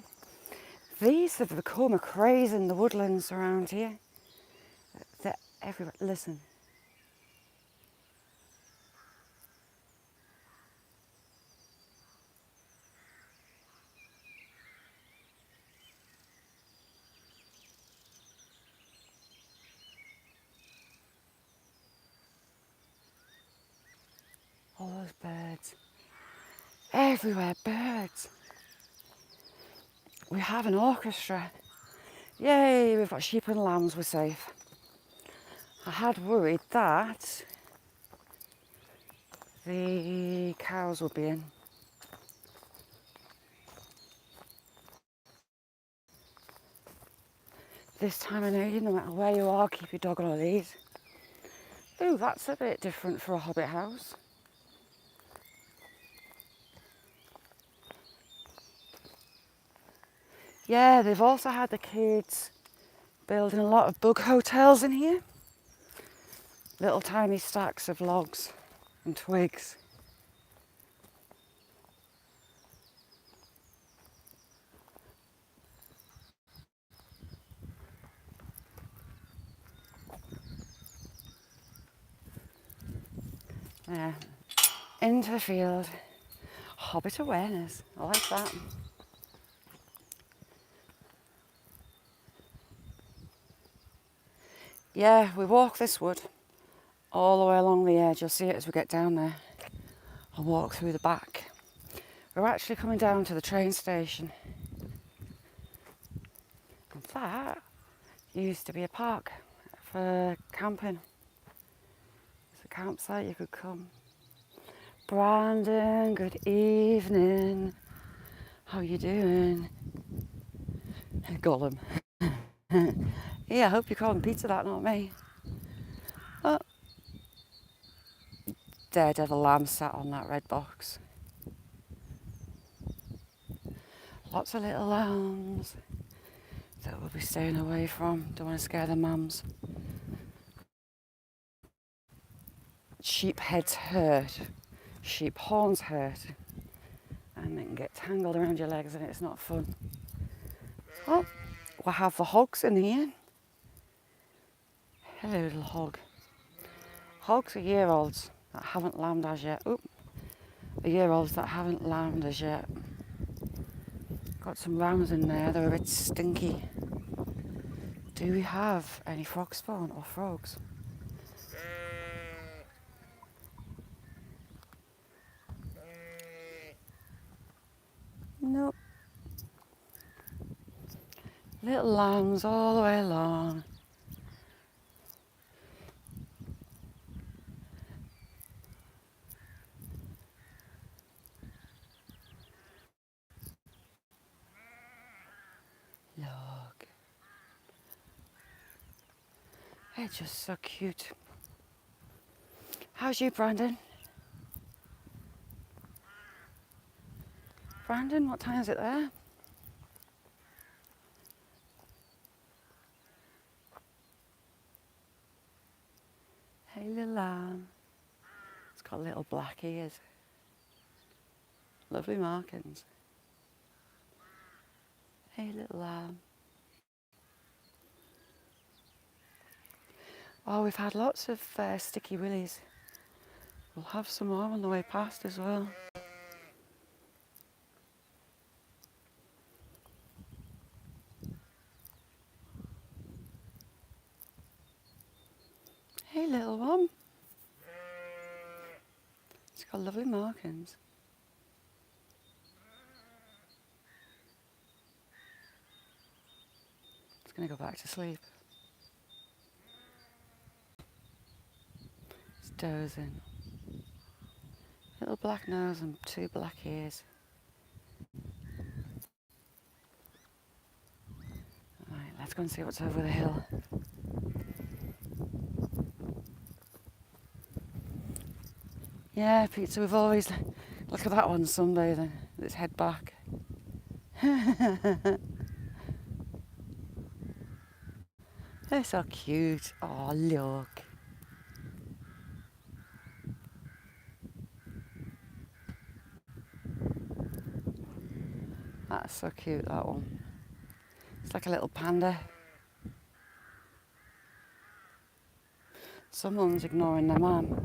These have become a craze in the woodlands around here. They're everywhere. Listen. All those birds. Everywhere, birds. We have an orchestra. Yay, we've got sheep and lambs, we're safe. I had worried that the cows would be in. This time of night, no matter where you are, keep your dog on a lead. Ooh, that's a bit different for a hobbit house. Yeah, they've also had the kids building a lot of bug hotels in here. Little tiny stacks of logs and twigs. Yeah, into the field. Hobbit awareness, I like that. Yeah, we walk this wood all the way along the edge. You'll see it as we get down there. I'll walk through the back. We're actually coming down to the train station. And that used to be a park for camping. It's a campsite you could come. Brandon, good evening. How you doing? Gollum. Yeah, I hope you're calling pizza that, not me. Oh, daredevil lamb sat on that red box. Lots of little lambs that we'll be staying away from. Don't want to scare the mums. Sheep heads hurt. Sheep horns hurt. And they can get tangled around your legs and it's not fun. Oh, we'll have the hogs in here. Hello, little hog. Hogs are year-olds that haven't lambed as yet. Oop. Are year-olds that haven't lambed as yet. Got some rams in there, they're a bit stinky. Do we have any frog spawn or frogs? Nope. Little lambs all the way along. Look. They're just so cute. How's you, Brandon? Brandon, what time is it there? Hey, little lamb. It's got little black ears. Lovely markings. Hey, little lamb. Oh, we've had lots of sticky willies. We'll have some more on the way past as well. Hey, little one. It's got lovely markings. It's going to go back to sleep. It's dozing. Little black nose and 2 black ears. Right, let's go and see what's over the hill. Yeah, pizza, we've always... Look at that one sunbathing. Let's head back. They're so cute. Oh, look. That's so cute, that one. It's like a little panda. Someone's ignoring their mum.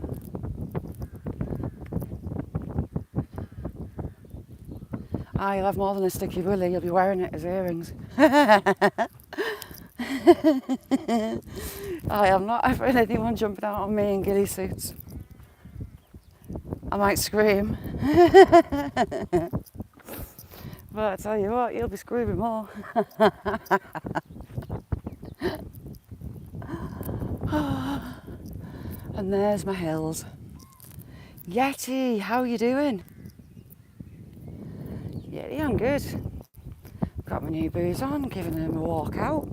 Ah, you'll have more than a sticky willy, you'll be wearing it as earrings. I am not having anyone jumping out on me in ghillie suits. I might scream. But I tell you what, you'll be screaming more. And there's my hills. Yeti, how are you doing? Yeti, I'm good. Got my new boots on, giving them a walk out.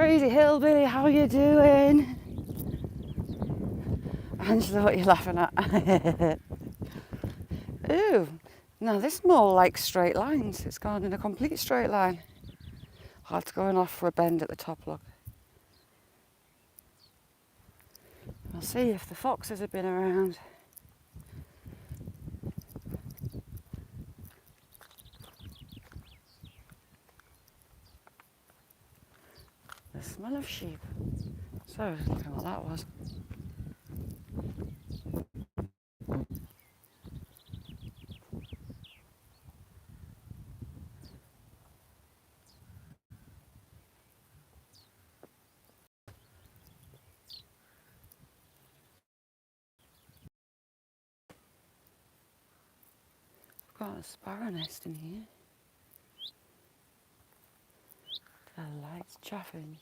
Crazy hillbilly, how you doing? Angela, what are you laughing at? Ooh, now this is more like straight lines. It's gone in a complete straight line. Hard to going off for a bend at the top, look. We'll see if the foxes have been around. The smell of sheep. So I was looking what that was. I've got a sparrow nest in here. The lights chaffing.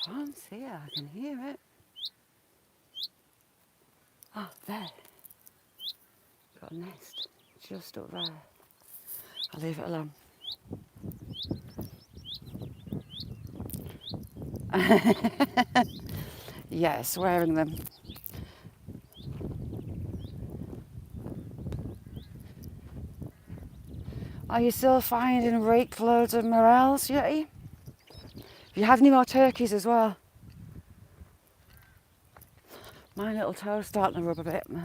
Can't see it, I can hear it. Ah, there. Got a nest just up there. I'll leave it alone. Yes, wearing them. Are you still finding rake loads of morels, Yeti? Have you had any more turkeys as well? My little toe's starting to rub a bit. I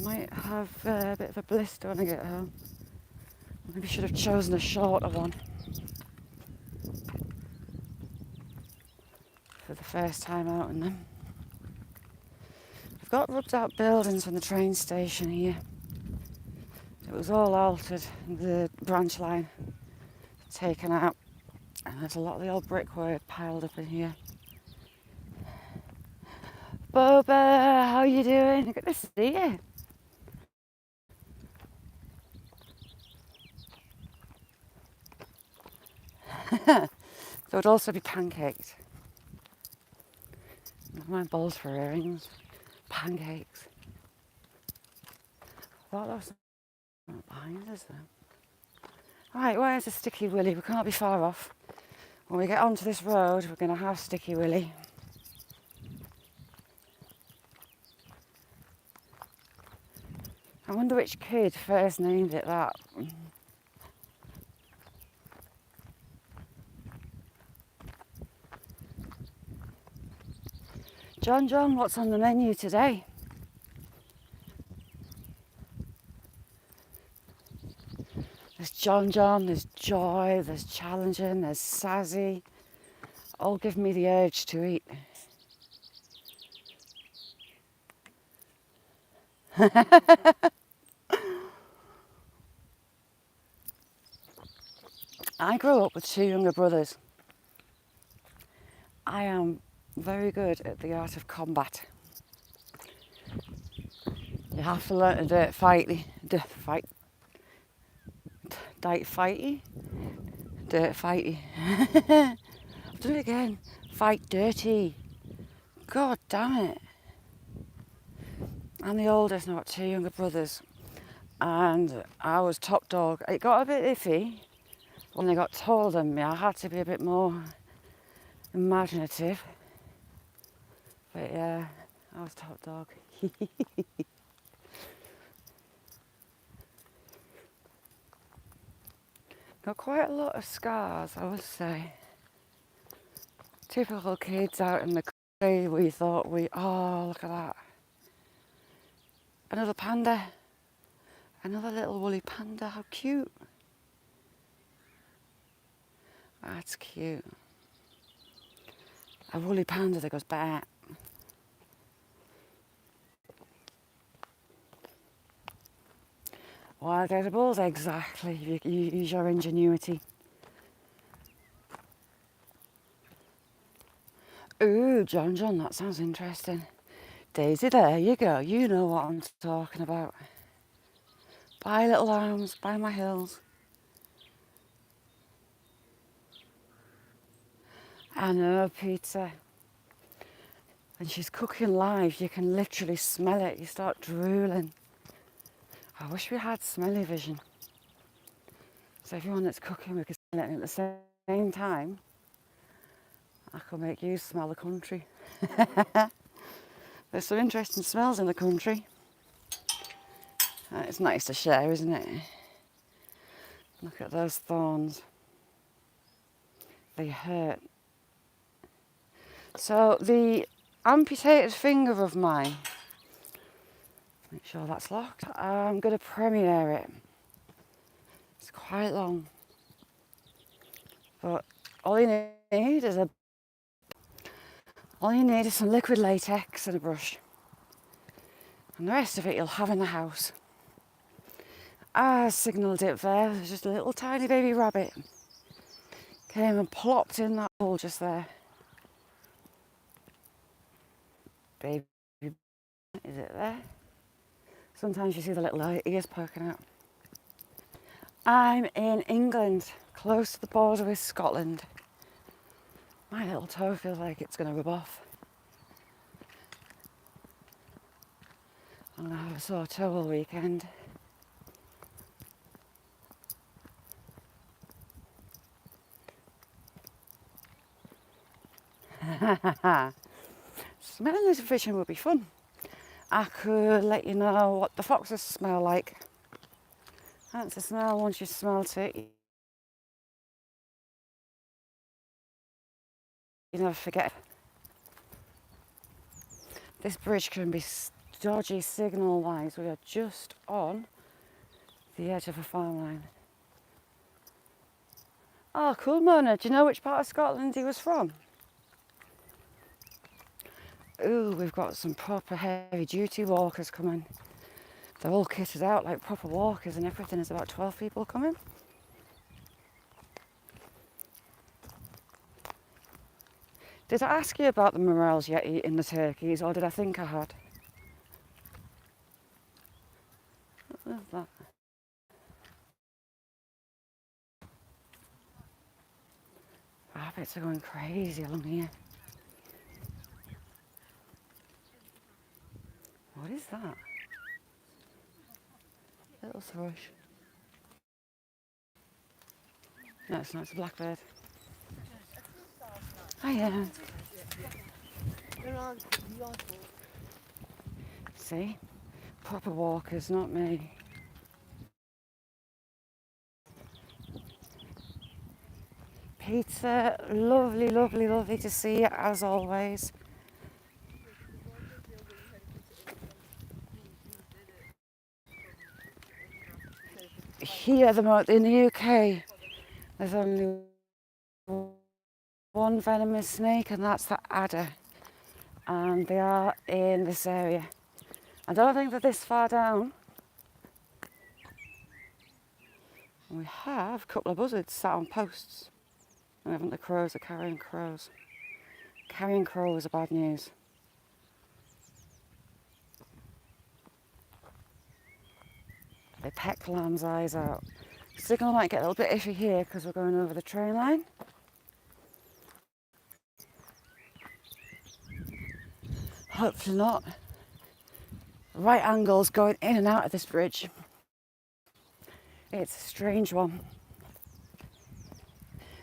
might have a bit of a blister when I get home. Maybe should have chosen a shorter one for the first time out in them. I've got rubbed out buildings from the train station here. It was all altered, the branch line taken out, and there's a lot of the old brickwork piled up in here. Boba, how you doing? Good to see you. There would also be pancakes. Never mind bowls for earrings. Pancakes. I thought that was behind us though. Right, where's the Sticky Willy? We can't be far off. When we get onto this road, we're going to have Sticky Willy. I wonder which kid first named it that. John, what's on the menu today? There's John, there's Joy, there's Challenging, there's Sazzy. All give me the urge to eat. I grew up with two younger brothers. I am very good at the art of combat. You have to learn to do it fighty. Dirt fighty. I've done it again. Fight dirty. God damn it. I'm the oldest and I've got two younger brothers. And I was top dog. It got a bit iffy when they got taller than me. I had to be a bit more imaginative. But yeah, I was top dog. Got quite a lot of scars, I would say. Typical kids out in the country, we thought oh, look at that. Another panda. Another little woolly panda, how cute. That's cute. A woolly panda that goes back. Wild edibles, exactly. You use your ingenuity. Ooh, John, that sounds interesting. Daisy, there you go. You know what I'm talking about. Bye, little lambs. Bye, my hills. I know, Peter. and she's cooking live. You can literally smell it. You start drooling. I wish we had smelly vision. So everyone that's cooking, we could smell it, and at the same time, I could make you smell the country. There's some interesting smells in the country. It's nice to share, isn't it? Look at those thorns. They hurt. So the amputated finger of mine, make sure that's locked. I'm going to premiere it. It's quite long. But all you need is some liquid latex and a brush. And the rest of it you'll have in the house. I signalled it there. There's just a little tiny baby rabbit. Came and plopped in that hole just there. Baby, is it there? Sometimes you see the little ears poking out. I'm in England, close to the border with Scotland. My little toe feels like it's going to rub off. I'm going to have a sore toe all weekend. Smelling this fishing would be fun. I could let you know what the foxes smell like. That's a smell. Once you smelt it, you never forget. This bridge can be dodgy signal wise. We are just on the edge of a farmline. Oh, cool, Mona. Do you know which part of Scotland he was from? Ooh, we've got some proper heavy duty walkers coming. They're all kitted out like proper walkers and everything. There's about 12 people coming. Did I ask you about the morels yet eating the turkeys, or did I think I had? What is that? Rabbits are going crazy along here. What is that? Little thrush. No, it's not. It's a blackbird. Hiya. See? Proper walkers, not me. Pizza, lovely, lovely, lovely to see you as always. Here at the moment in the UK, there's only one venomous snake, and that's the adder. And they are in this area. I don't think they're this far down. We have a couple of buzzards sat on posts. And haven't the crows are carrying crows. Carrying crows are bad news. They peck lamb's eyes out. Signal might get a little bit iffy here because we're going over the train line. Hopefully not. Right angles going in and out of this bridge. It's a strange one.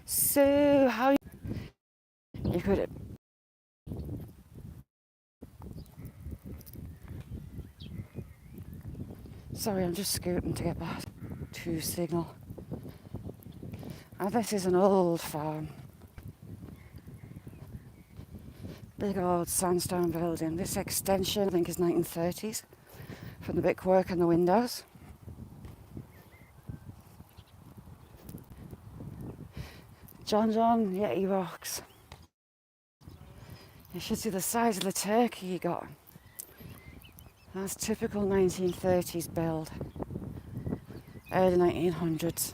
So how you could sorry, I'm just scooting to get back to signal. And this is an old farm. Big old sandstone building. This extension I think is 1930s from the brickwork and the windows. John Yeti rocks. You should see the size of the turkey you got. That's typical 1930s build. Early 1900s.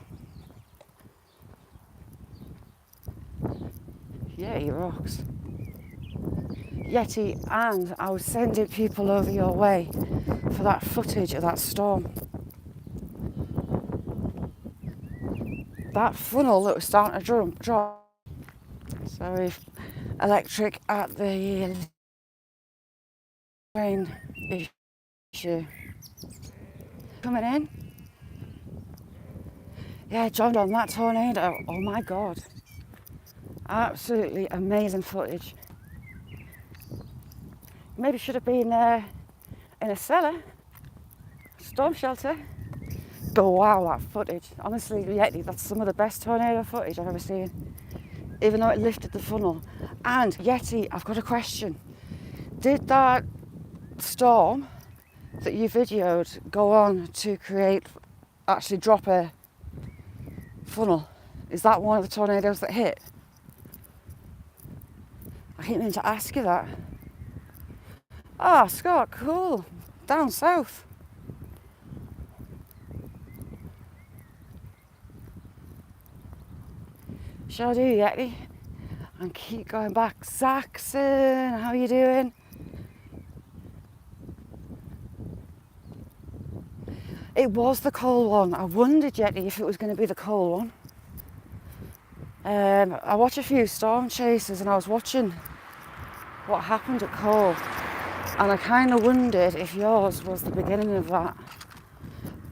Yeti rocks. Yeti, and I was sending people over your way for that footage of that storm. That funnel that was starting to drop. Sorry, electric at the train issue. Coming in. Yeah, joined on that tornado. Oh my God. Absolutely amazing footage. Maybe should have been in a cellar, storm shelter. But wow, that footage. Honestly, Yeti, that's some of the best tornado footage I've ever seen. Even though it lifted the funnel. And Yeti, I've got a question. Did that storm that you videoed go on to actually drop a funnel? Is that one of the tornadoes that hit? I keep meaning to ask you that. Ah, Scott, cool. Down south. Shall I do, Yeti? And keep going back. Saxon, how you doing? It was the cold one. I wondered, Yeti, if it was going to be the cold one. I watch a few storm chasers and I was watching what happened at Cole, and I kind of wondered if yours was the beginning of that.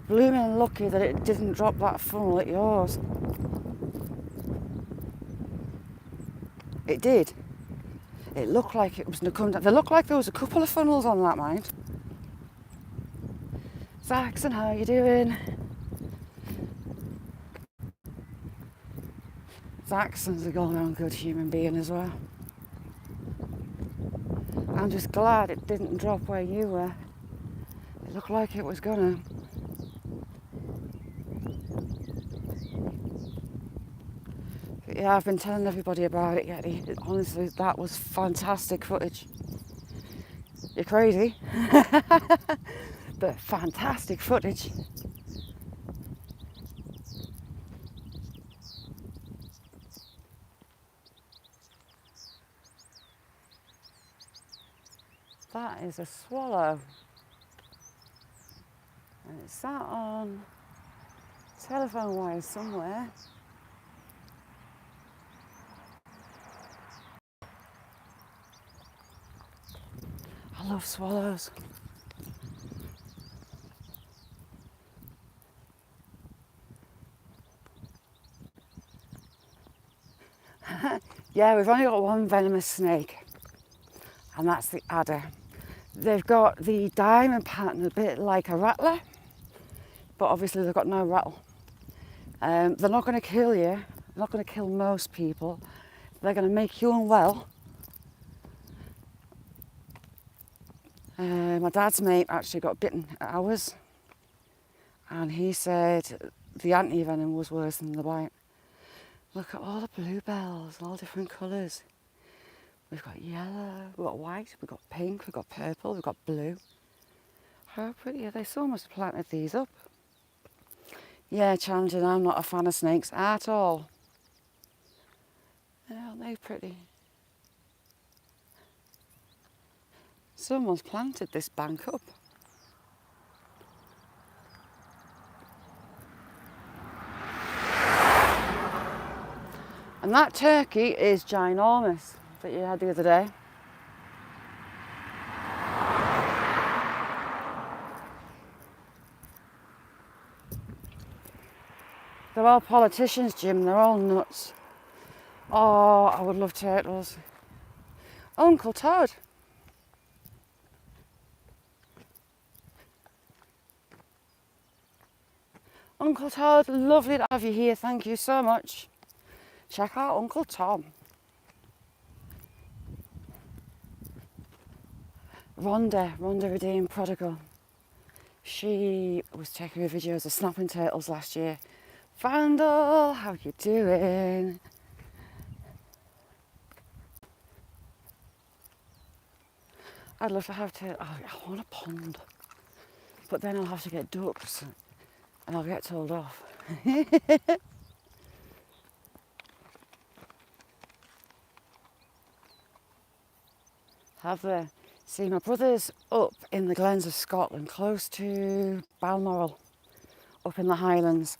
Blooming lucky that it didn't drop that funnel at yours. It did. It looked like it was going to come down. There looked like there was a couple of funnels on that, mind. Saxon, how you doing? Saxon's a all-round good human being as well. I'm just glad it didn't drop where you were. It looked like it was gonna. But yeah, I've been telling everybody about it, Yeti. Honestly, that was fantastic footage. You're crazy. But fantastic footage. That is a swallow. And it's sat on telephone wires somewhere. I love swallows. Yeah, we've only got one venomous snake, and that's the adder. They've got the diamond pattern a bit like a rattler, but obviously they've got no rattle. They're not going to kill you. They're not going to kill most people. They're going to make you unwell. My dad's mate actually got bitten at ours, and he said the anti-venom was worse than the bite. Look at all the bluebells, all different colours. We've got yellow, we've got white, we've got pink, we've got purple, we've got blue. How pretty are they? Someone must have planted these up. Yeah, challenging, I'm not a fan of snakes at all. Aren't they pretty? Someone's planted this bank up. And that turkey is ginormous that you had the other day. They're all politicians, Jim. They're all nuts. Oh, I would love turtles. Uncle Todd. Uncle Todd, lovely to have you here. Thank you so much. Check out Uncle Tom. Rhonda Redeemed Prodigal. She was taking her videos of snapping turtles last year. Vandal, how you doing? I'd love to have to. Oh, I want a pond, but then I'll have to get ducks, and I'll get told off. Have there? See, my brother's up in the Glens of Scotland, close to Balmoral, up in the Highlands,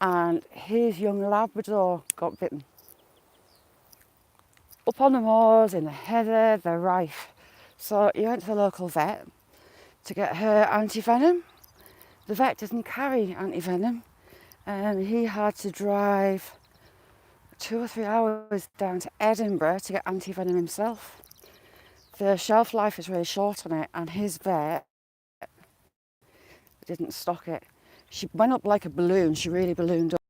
and his young Labrador got bitten. Up on the moors, in the heather, they're rife. So he went to the local vet to get her anti-venom. The vet doesn't carry anti-venom, and he had to drive 2 or 3 hours down to Edinburgh to get anti-venom himself. The shelf life is really short on it, and his vet didn't stock it. She went up like a balloon. She really ballooned up.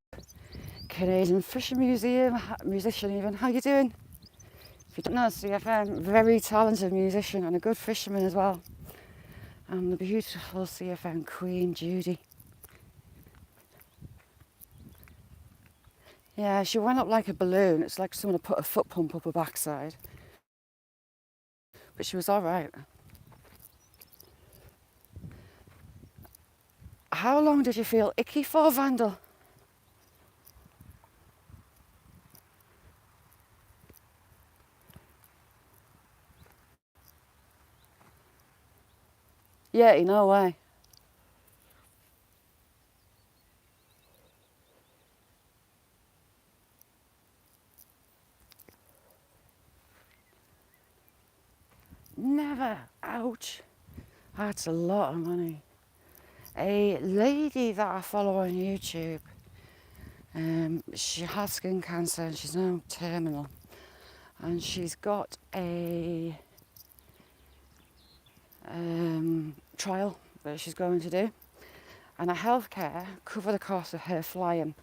Canadian Fishing Museum musician even. How you doing? If you don't know CFM, very talented musician and a good fisherman as well. And the beautiful CFM Queen Judy. Yeah, she went up like a balloon. It's like someone had put a foot pump up her backside. But she was all right. How long did you feel icky for, Vandal? Yeah, no way. Never. Ouch. That's a lot of money. A lady that I follow on YouTube, she has skin cancer and she's now terminal. And she's got a trial that she's going to do. And her healthcare cover the cost of her flying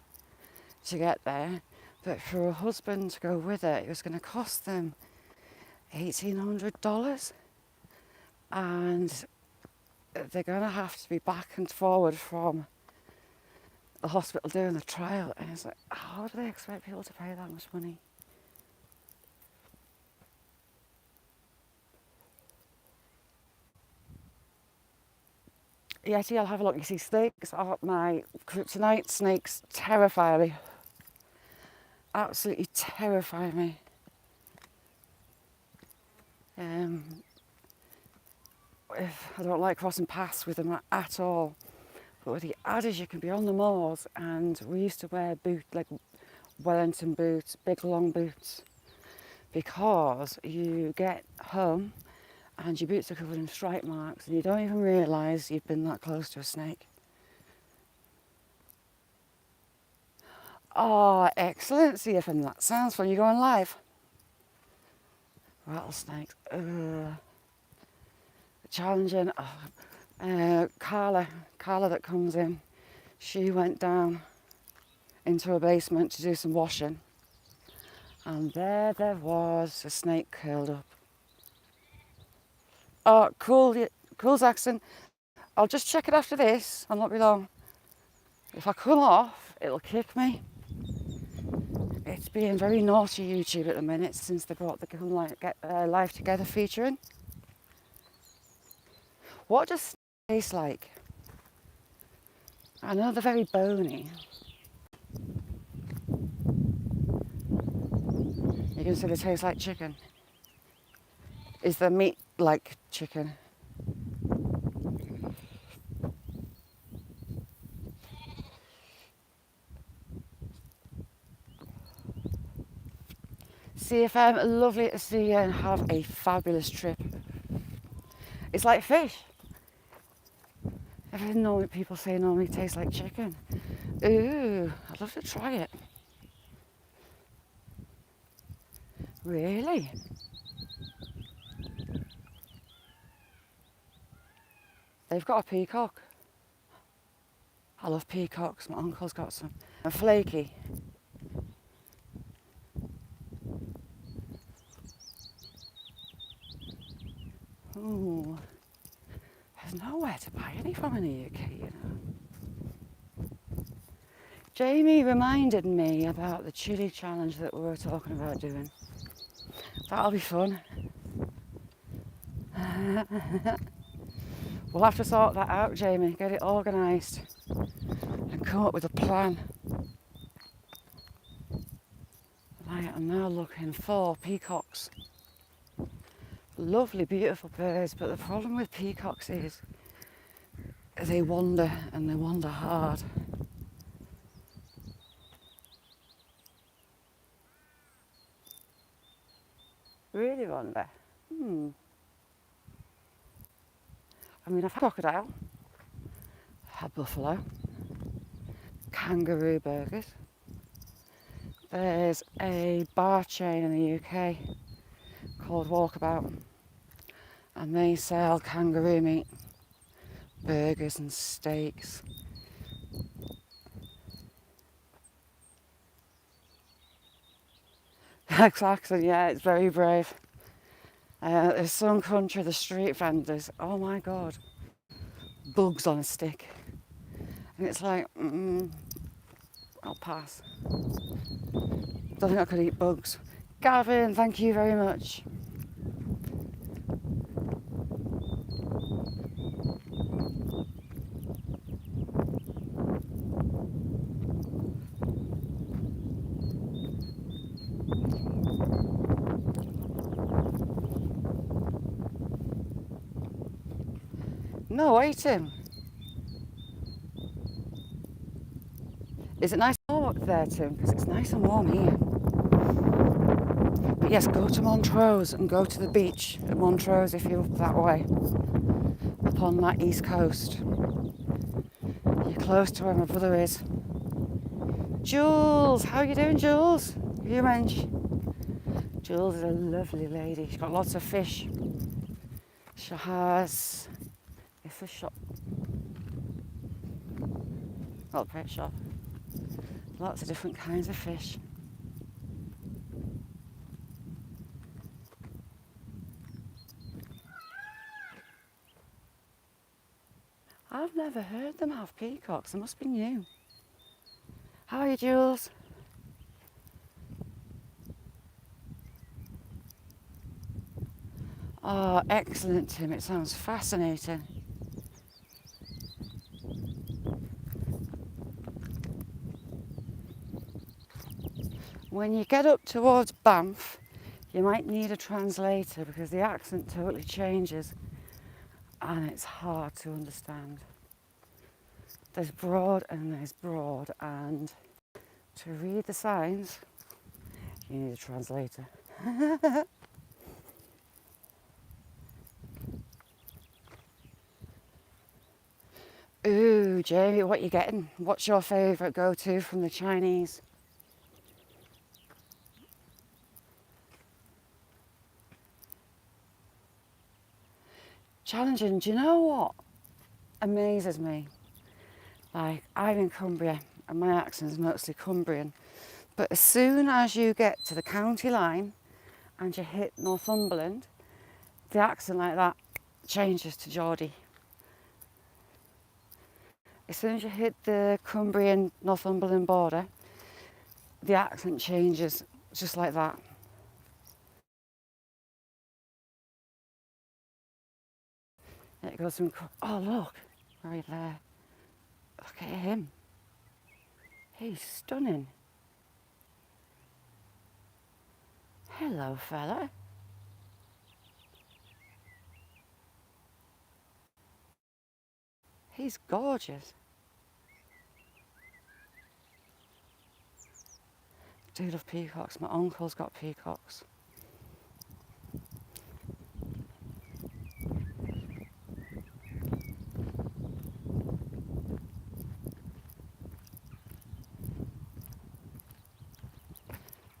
to get there. But for her husband to go with her, it was going to cost them $1,800. And they're going to have to be back and forward from the hospital doing the trial. And it's like, how do they expect people to pay that much money? Yeti, I'll have a look. You see, snakes are my kryptonite. Snakes terrify me. Absolutely terrify me. I don't like crossing paths with them at all. But with the adders, you can be on the moors, and we used to wear boots, like Wellington boots, big long boots, because you get home and your boots are covered in stripe marks and you don't even realise you've been that close to a snake. Oh, excellent, CFM, that sounds fun. You're going live? Rattlesnakes, challenging. Carla that comes in, she went down into a basement to do some washing, and there was a snake curled up. Oh, cool, Zaxton. I'll just check it after this. I'll not be long. If I come off, it'll kick me. It's being very naughty YouTube at the minute since they brought the Come Get Life Together feature in. What does snake taste like? I know they're very bony. You can say they taste like chicken. Is the meat like chicken? CFM, lovely to see you and have a fabulous trip. It's like fish. I didn't know what people say normally tastes like chicken. Ooh, I'd love to try it. Really? They've got a peacock. I love peacocks. My uncle's got some. And flaky. Ooh. There's nowhere to buy any from in the UK, you know. Jamie reminded me about the chili challenge that we were talking about doing. That'll be fun. We'll have to sort that out, Jamie. Get it organised and come up with a plan. Right, I'm now looking for peacocks. Lovely, beautiful birds, but the problem with peacocks is they wander, and they wander hard. Really wander. I mean, I've had crocodile, had buffalo, kangaroo burgers. There's a bar chain in the UK called Walkabout, and they sell kangaroo meat, burgers and steaks. Exactly, yeah, it's very brave. There's some country, the street vendors, oh my god, bugs on a stick. And it's like, I'll pass. Don't think I could eat bugs. Gavin, thank you very much. No, wait, Tim. Is it nice and warm up there, Tim? Because it's nice and warm here. But yes, go to Montrose and go to the beach at Montrose if you're up that way, up on that east coast. You're close to where my brother is. Jules, how are you doing, Jules? You mensch. Jules is a lovely lady. She's got lots of fish. She has a fish shop. Not a pet shop. Lots of different kinds of fish. I've never heard them have peacocks. They must be new. How are you, Jules? Oh, excellent, Tim. It sounds fascinating. When you get up towards Banff, you might need a translator because the accent totally changes and it's hard to understand. There's broad and there's broad, and to read the signs, you need a translator. Ooh, Jamie, what you getting? What's your favourite go-to from the Chinese? Challenging. Do you know what amazes me? Like, I'm in Cumbria and my accent's mostly Cumbrian, but as soon as you get to the county line and you hit Northumberland, the accent like that changes to Geordie. As soon as you hit the Cumbrian Northumberland border, the accent changes just like that. It goes from, oh look, right there. Look at him. He's stunning. Hello, fella. He's gorgeous. I do love peacocks. My uncle's got peacocks.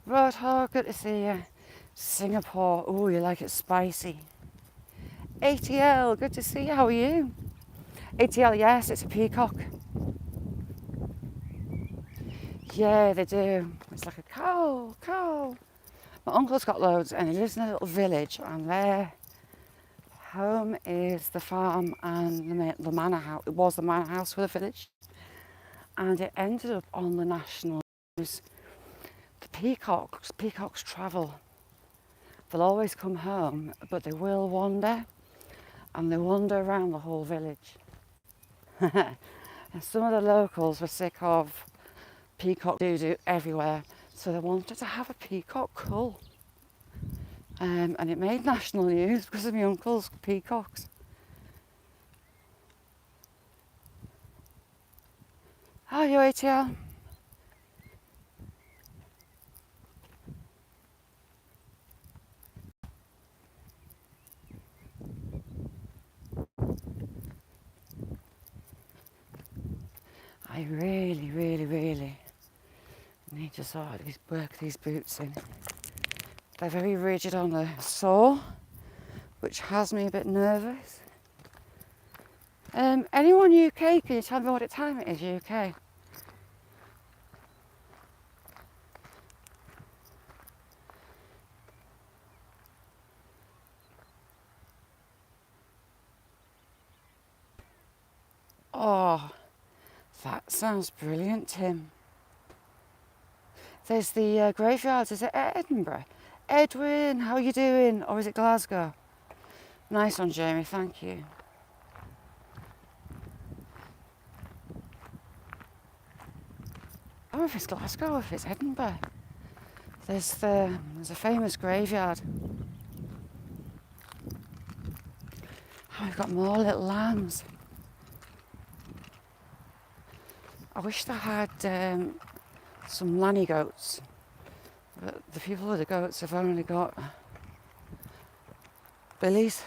Roadhog, good to see you. Singapore, oh, you like it spicy. ATL, good to see you. How are you? ATL, yes, it's a peacock. Yeah, they do. It's like a cow. My uncle's got loads and he lives in a little village, and their home is the farm and the manor house. It was the manor house for the village, and it ended up on the national news. The peacocks travel. They'll always come home, but they will wander, and they wander around the whole village. And some of the locals were sick of peacock doo-doo everywhere, so they wanted to have a peacock cull. And it made national news because of my uncle's peacocks. How are you, ATL? I really, really, really need to sort of work these boots in. They're very rigid on the sole, which has me a bit nervous. Anyone UK, can you tell me what time it is, UK? Oh, that sounds brilliant, Tim. There's the graveyards, is it Edinburgh? Edwin, how are you doing? Or is it Glasgow? Nice one, Jamie, thank you. I don't know if it's Glasgow or if it's Edinburgh. There's a famous graveyard. Oh, we've got more little lambs. I wish they had some lanny goats, but the people with the goats have only got billies.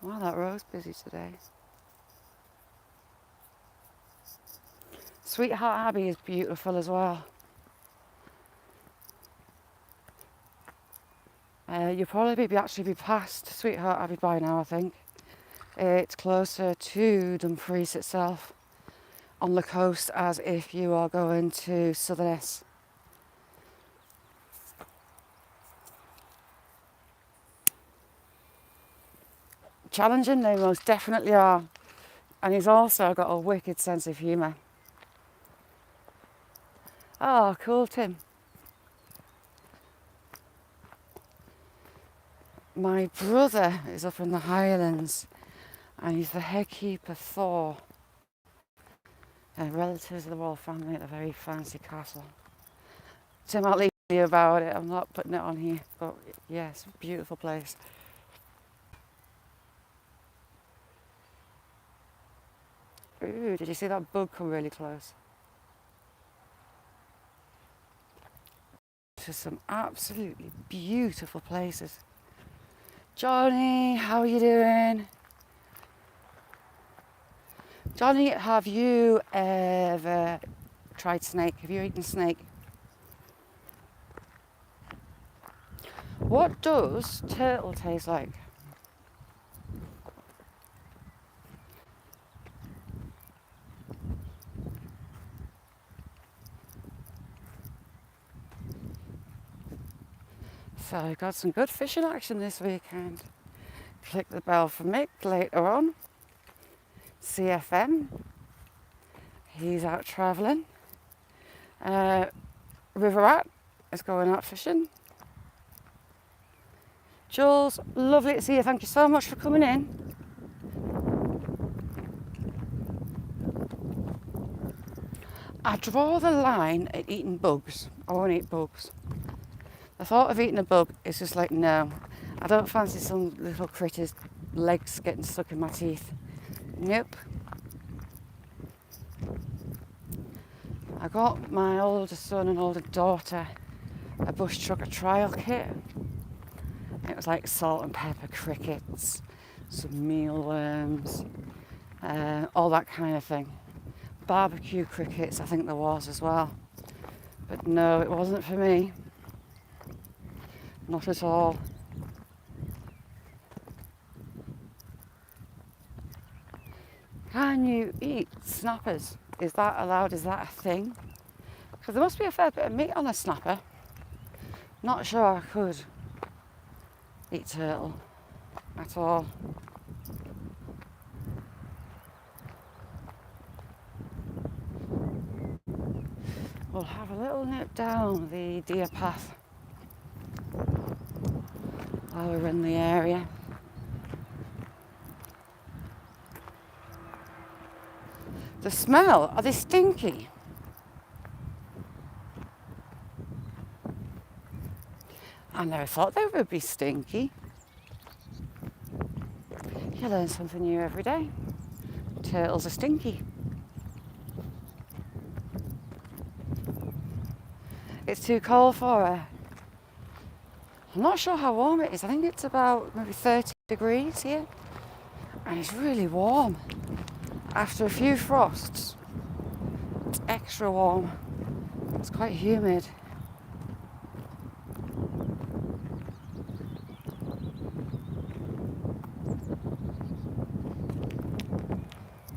Wow, that road's busy today. Sweetheart Abbey is beautiful as well. You'll probably actually be past Sweetheart Abbey by now, I think. It's closer to Dumfries itself on the coast as if you are going to Southerness. Challenging, they most definitely are. And he's also got a wicked sense of humour. Oh, cool, Tim. My brother is up in the Highlands and he's the head keeper for relatives of the royal family at a very fancy castle. Tim, I'll leave you about it. I'm not putting it on here, but yeah, it's a beautiful place. Ooh, did you see that bug come really close? To some absolutely beautiful places. Johnny, how are you doing? Johnny, have you ever tried snake? Have you eaten snake? What does turtle taste like? So I got some good fishing action this weekend. Click the bell for Mick later on. CFM, he's out travelling. River Rat is going out fishing. Jules, lovely to see you. Thank you so much for coming in. I draw the line at eating bugs. I won't eat bugs. The thought of eating a bug is just like, no. I don't fancy some little critter's legs getting stuck in my teeth. Nope. I got my older son and older daughter a bush trucker trial kit. It was like salt and pepper crickets, some mealworms, all that kind of thing. Barbecue crickets, I think there was as well. But no, it wasn't for me. Not at all. Can you eat snappers? Is that allowed? Is that a thing? Because there must be a fair bit of meat on a snapper. Not sure I could eat turtle at all. We'll have a little nip down the deer path while we're in the area. The smell, are they stinky? I never thought they would be stinky. You learn something new every day. Turtles are stinky. It's too cold for her. I'm not sure how warm it is. I think it's about maybe 30 degrees here. And it's really warm. After a few frosts, it's extra warm. It's quite humid.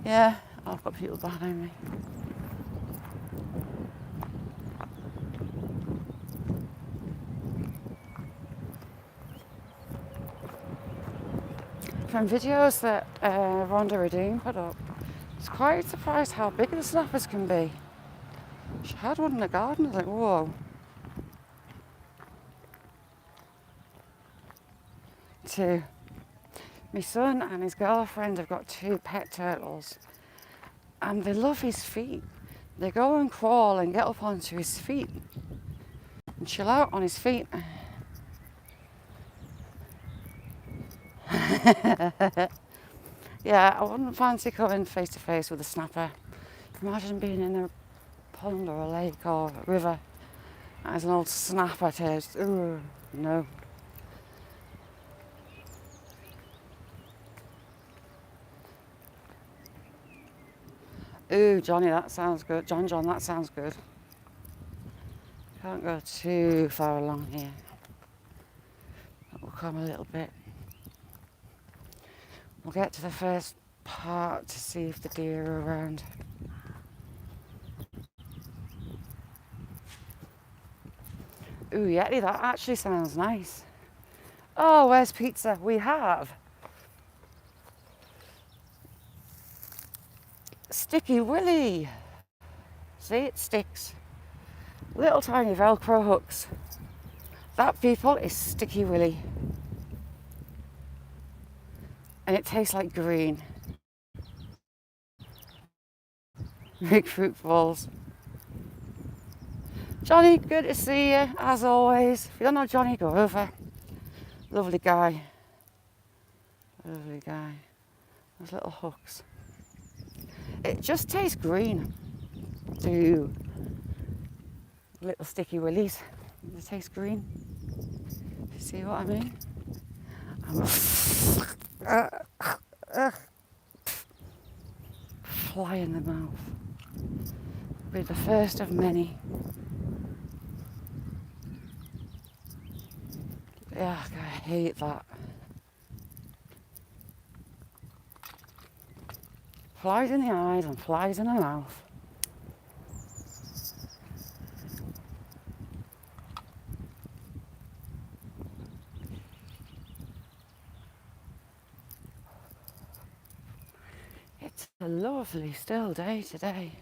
Yeah, I've got people behind me. From videos that Rhonda Redeem put up, I was quite surprised how big the snappers can be. She had one in the garden. I was like, whoa. Two. My son and his girlfriend have got 2 pet turtles, and they love his feet. They go and crawl and get up onto his feet and chill out on his feet. Yeah, I wouldn't fancy coming face to face with a snapper. Imagine being in a pond or a lake or a river as an old snapper taste. Ooh, no. Ooh, Johnny, that sounds good. John, that sounds good. Can't go too far along here. We'll come a little bit. We'll get to the first part to see if the deer are around. Ooh, Yeti, that actually sounds nice. Oh, where's pizza? We have Sticky Willy. See, it sticks. Little tiny Velcro hooks. That, people, is Sticky Willy. And it tastes like green. Big fruit balls. Johnny, good to see you, as always. If you don't know Johnny, go over. Lovely guy. Lovely guy. Those little hooks. It just tastes green. Ooh. Little Sticky Willies. They taste green. You see what I mean? Fly in the mouth. Be the first of many. Yeah, I hate that. Flies in the eyes and flies in the mouth. It's a lovely still day today.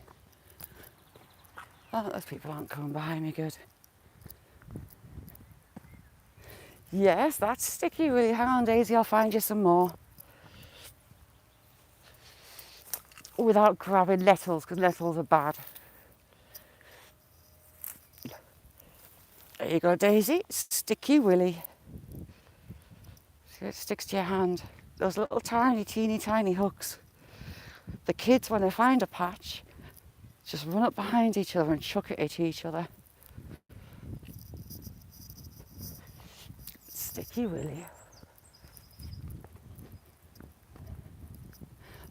Oh, those people aren't coming behind me good. Yes, that's Sticky Willy. Hang on, Daisy, I'll find you some more. Without grabbing nettles, because nettles are bad. There you go, Daisy. Sticky Willy. See, it sticks to your hand. Those little tiny, teeny, tiny hooks. The kids, when they find a patch, just run up behind each other and chuck it at each other. Sticky Willy.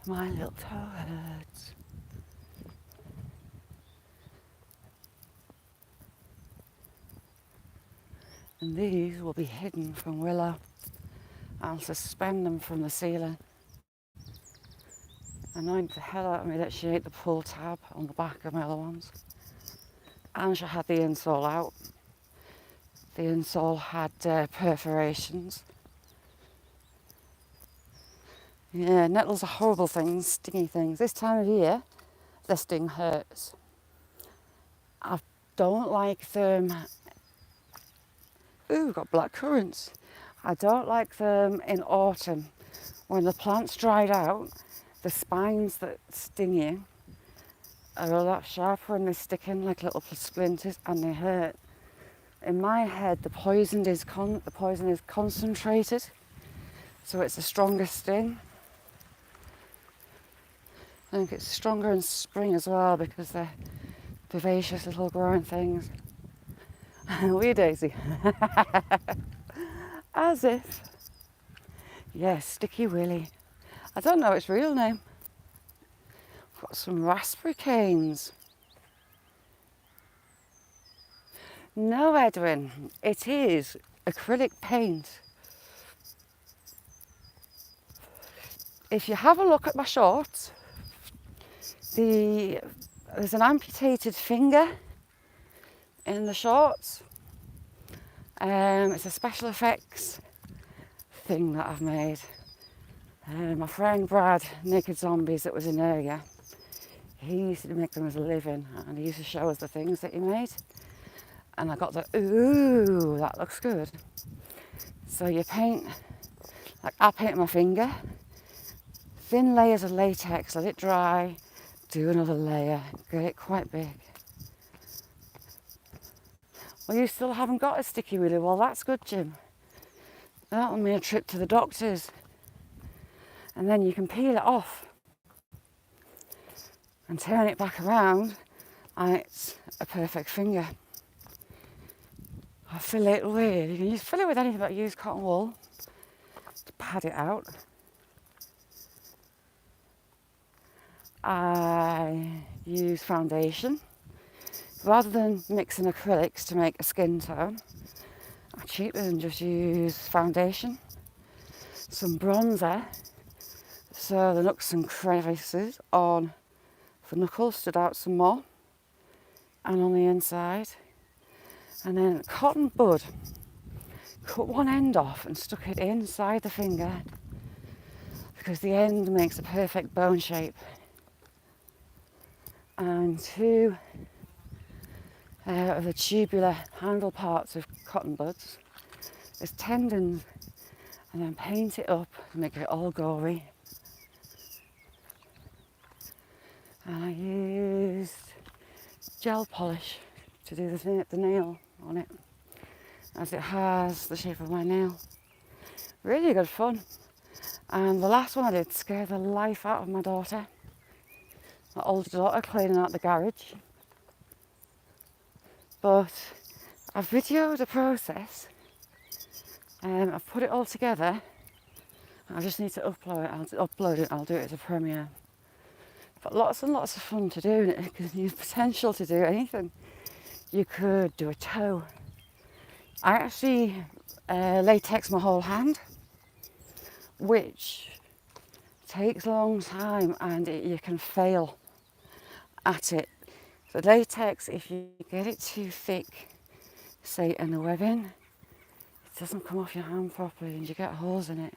My little toe hurts. And these will be hidden from Willow. I'll suspend them from the ceiling. Annoyed the hell out of me that she ate the pull tab on the back of my other ones. And she had the insole out. The insole had perforations. Yeah, nettles are horrible things, stingy things. This time of year, the sting hurts. I don't like them. Ooh, we've got black currants. I don't like them in autumn. When the plant's dried out, the spines that sting you are a lot sharper and they stick in like little splinters and they hurt. In my head, the poison is concentrated, so it's a stronger sting. I think it's stronger in spring as well because they're vivacious little growing things. Wee Daisy. As if. Yes, Sticky Willy. I don't know its real name. Got some raspberry canes. No, Edwin, it is acrylic paint. If you have a look at my shorts, there's an amputated finger in the shorts. It's a special effects thing that I've made. My friend Brad, Naked Zombies, that was in earlier, he used to make them as a living, and he used to show us the things that he made. And I got the, ooh, that looks good. So you paint, like I paint my finger, thin layers of latex, let it dry, do another layer, get it quite big. Well, you still haven't got a sticky willy. Well, that's good, Jim. That'll mean a trip to the doctors. And then you can peel it off and turn it back around, and it's a perfect finger. I fill it with, you can use, fill it with anything but use cotton wool to pad it out. I use foundation. Rather than mixing acrylics to make a skin tone, I cheaper than just use foundation. Some bronzer, so the nooks and crevices on the knuckles stood out some more, and on the inside. And then cotton bud, cut one end off and stuck it inside the finger, because the end makes a perfect bone shape. And two of the tubular handle parts of cotton buds as tendons, and then paint it up and make it all gory. And I used gel polish to do the nail on it, as it has the shape of my nail. Really good fun. And the last one I did scared the life out of my daughter. My older daughter cleaning out the garage. But I've videoed the process, and I've put it all together. I just need to upload it. I'll do it as a premiere. But lots and lots of fun to do, and it gives you potential to do anything. You could do a toe. I actually latex my whole hand, which takes a long time, and you can fail at it. The latex, if you get it too thick, say in the webbing, it doesn't come off your hand properly and you get holes in it.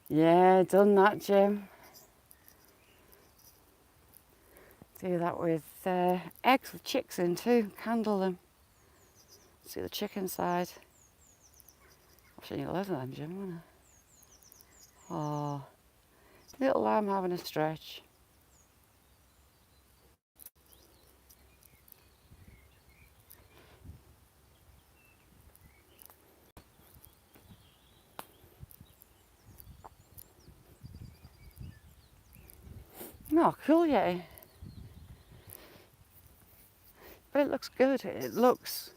Yeah, done that, Jim. Do that with eggs with chicks in too, candle them. See the chicken side. I've seen you loads of them, Jim, won't I? Oh, little lamb having a stretch. No, cool, yeah. But it looks good. It looks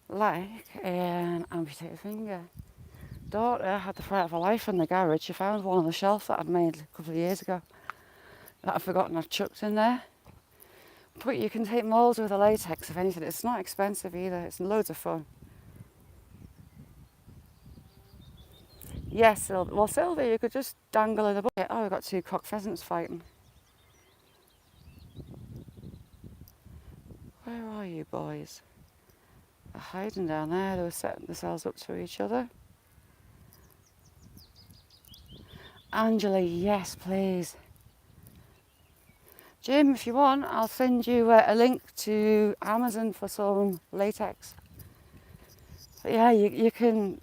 like an amputated finger. Daughter had the fright of her life in the garage. She found one on the shelf that I'd made a couple of years ago that I'd forgotten I'd chucked in there. But you can take moulds with the latex, if anything. It's not expensive either. It's loads of fun. Yes, Sylvia. Well, Sylvia, you could just dangle in the bucket. Oh, we've got two cock pheasants fighting. Where are you boys? They're hiding down there. They were setting themselves up to each other. Angela, yes, please. Jim, if you want, I'll send you a link to Amazon for some latex. But yeah, you can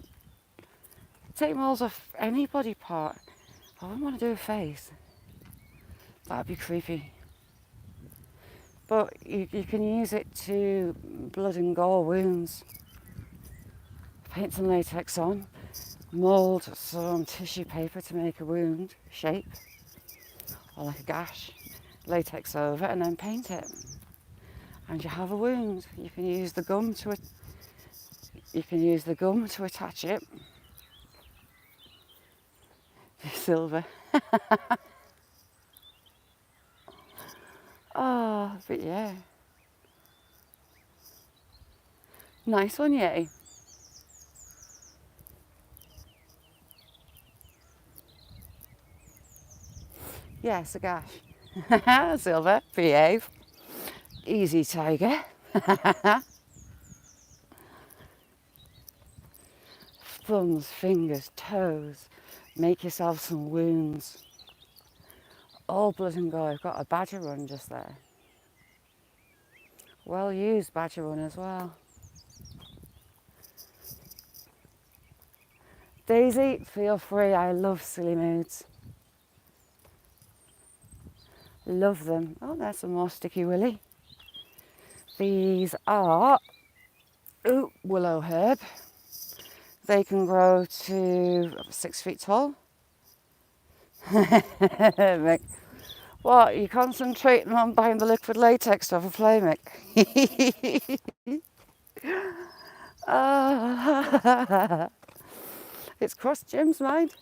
take moulds off any body part. I wouldn't want to do a face. That'd be creepy. But you can use it to blood and gore wounds. Paint some latex on, mould some tissue paper to make a wound shape, or like a gash, latex over, and then paint it. And you have a wound. You can use the gum to attach it. Silver. Oh, but yeah. Nice one, yay. Yes, a gash. Silver, behave. Easy, tiger. Thumbs, fingers, toes. Make yourself some wounds. All blood and go. I've got a badger run just there. Well used badger run as well. Daisy, feel free. I love silly moods. Love them. Oh, there's some more sticky willy. These are willow herb. They can grow to 6 feet tall. Mick, what, you concentrating on buying the liquid latex to have a play, Mick? It's crossed Jim's mind.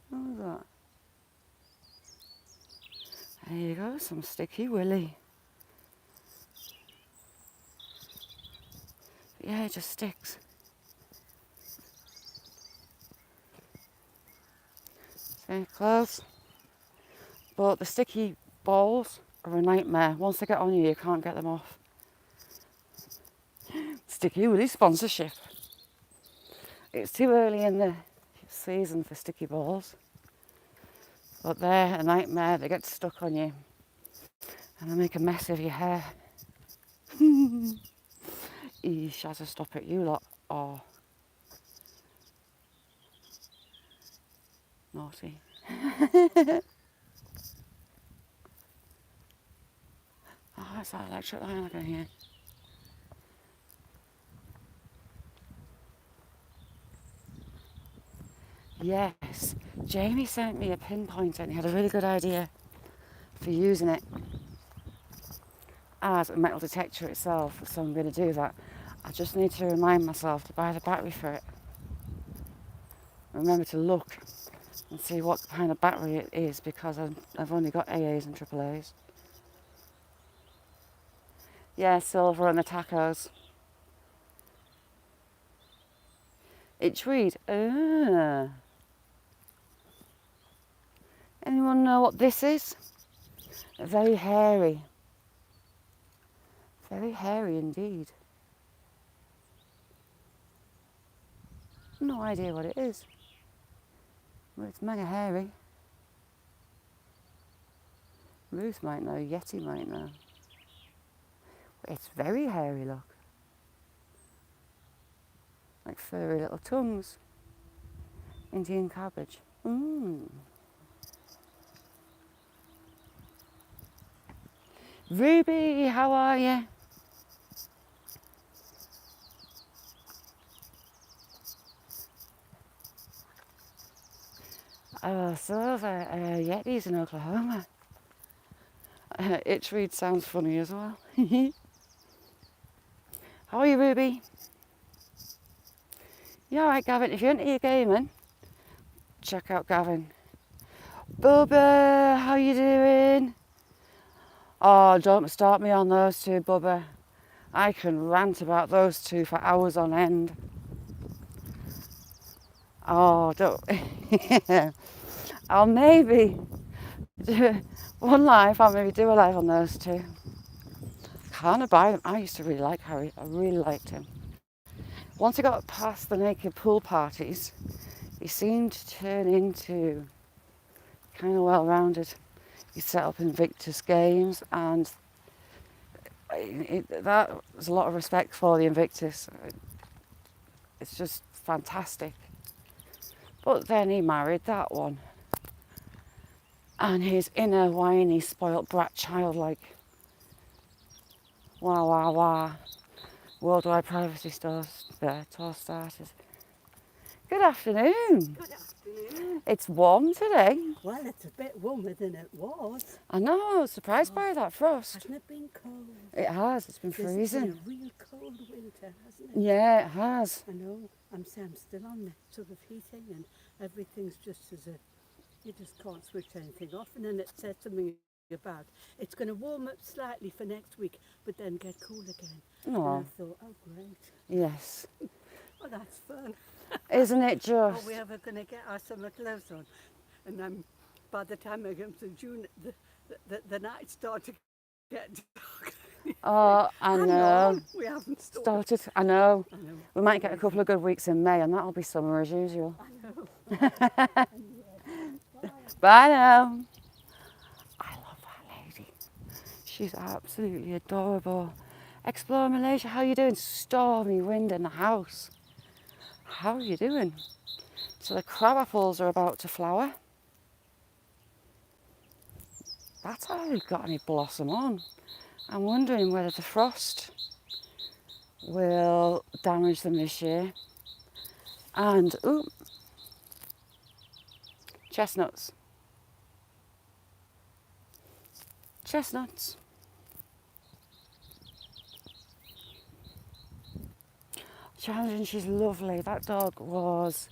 What was that? There you go, some sticky willy. Yeah, it just sticks. See, close. But the sticky balls are a nightmare. Once they get on you, you can't get them off. Sticky willy sponsorship. It's too early in the season for sticky balls. But they're a nightmare. They get stuck on you. And they make a mess of your hair. Eesh, has to stop it, you lot. Oh. Naughty. Oh, that's that electric line I can hear. Yes, Jamie sent me a pinpointer and he had a really good idea for using it as a metal detector itself, so I'm going to do that. I just need to remind myself to buy the battery for it. Remember to look and see what kind of battery it is, because I've only got AAs and AAAs. Yeah, silver and the tacos. Itch reed. Anyone know what this is? Very hairy. Very hairy indeed. No idea what it is. Well, it's mega hairy. Ruth might know, Yeti might know. It's very hairy, look. Like furry little tongues. Indian cabbage. Ruby, how are you? So those are Yetis in Oklahoma. Itch reed sounds funny as well. How are you, Ruby? You alright, Gavin? If you're into your gaming, check out Gavin. Bubba, how you doing? Oh, don't start me on those two, Bubba. I can rant about those two for hours on end. Oh, don't. I'll maybe do one live. I'll maybe do a live on those two. Can't abide them. I used to really like Harry. I really liked him. Once I got past the naked pool parties, he seemed to turn into kind of well-rounded. He set up Invictus Games, and that was a lot of respect for the Invictus. It's just fantastic. But then he married that one. And his inner whiny, spoilt brat child, like, wah, wah, wah, worldwide privacy stores, tour starters. Good afternoon. Good afternoon. It's warm today. Well, it's a bit warmer than it was. I know, I was surprised by that frost. Hasn't it been cold? It has, it's been This has freezing. been a real cold winter, hasn't it? Yeah, it has. I know. I'm still on the sort of heating and everything's just as if you just can't switch anything off. And then it said something about it's going to warm up slightly for next week, but then get cool again. And Oh, I thought, oh great, yes. oh that's fun. Isn't it Oh, just? we're ever going to get our summer gloves on, and then by the time I get to June, the nights start to get dark. Oh, I Hang know. on, we haven't started. Started. I know. I know. We might get a couple of good weeks in May and that'll be summer as usual. I know. Bye now. I love that lady. She's absolutely adorable. Explore Malaysia, how you doing? Stormy wind in the house. How are you doing? So the crab apples are about to flower. That's hardly got any blossom on. I'm wondering whether the frost will damage them this year. And, ooh, chestnuts. Chestnuts. Challenging, she's lovely. That dog was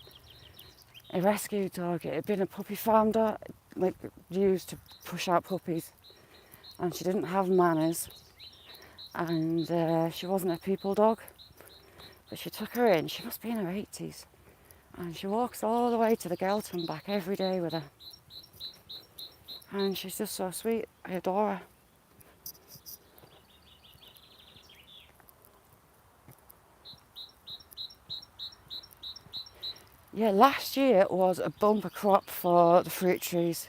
a rescue dog. It had been a puppy farm dog, like used to push out puppies. And she didn't have manners. And she wasn't a people dog. But she took her in. She must be in her 80s. And she walks all the way to the Gelton back every day with her. And she's just so sweet. I adore her. Yeah, last year was a bumper crop for the fruit trees.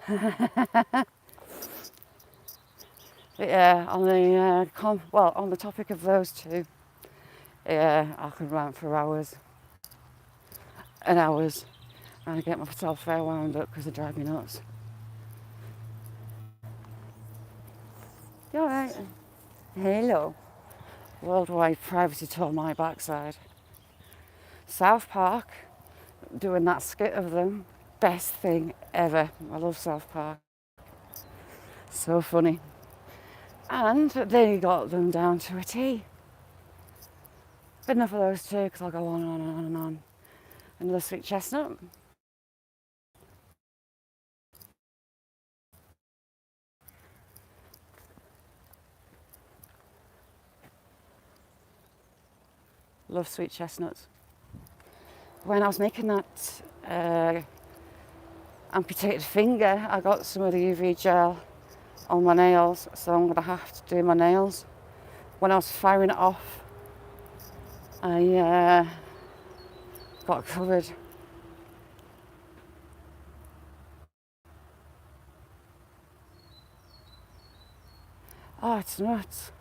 But yeah, on the on the topic of those two, yeah, I could rant for hours and hours, and I get myself fair wound up because they drive me nuts. You all right? Hello. Worldwide privacy tore my backside. South Park, doing that skit of them, best thing ever. I love South Park. So funny. And they got them down to a T. But enough of those two, because I'll go on and on and on and on. Another sweet chestnut. Love sweet chestnuts. When I was making that amputated finger, I got some of the UV gel on my nails, so I'm going to have to do my nails. When I was firing it off, I got covered. Oh, it's nuts.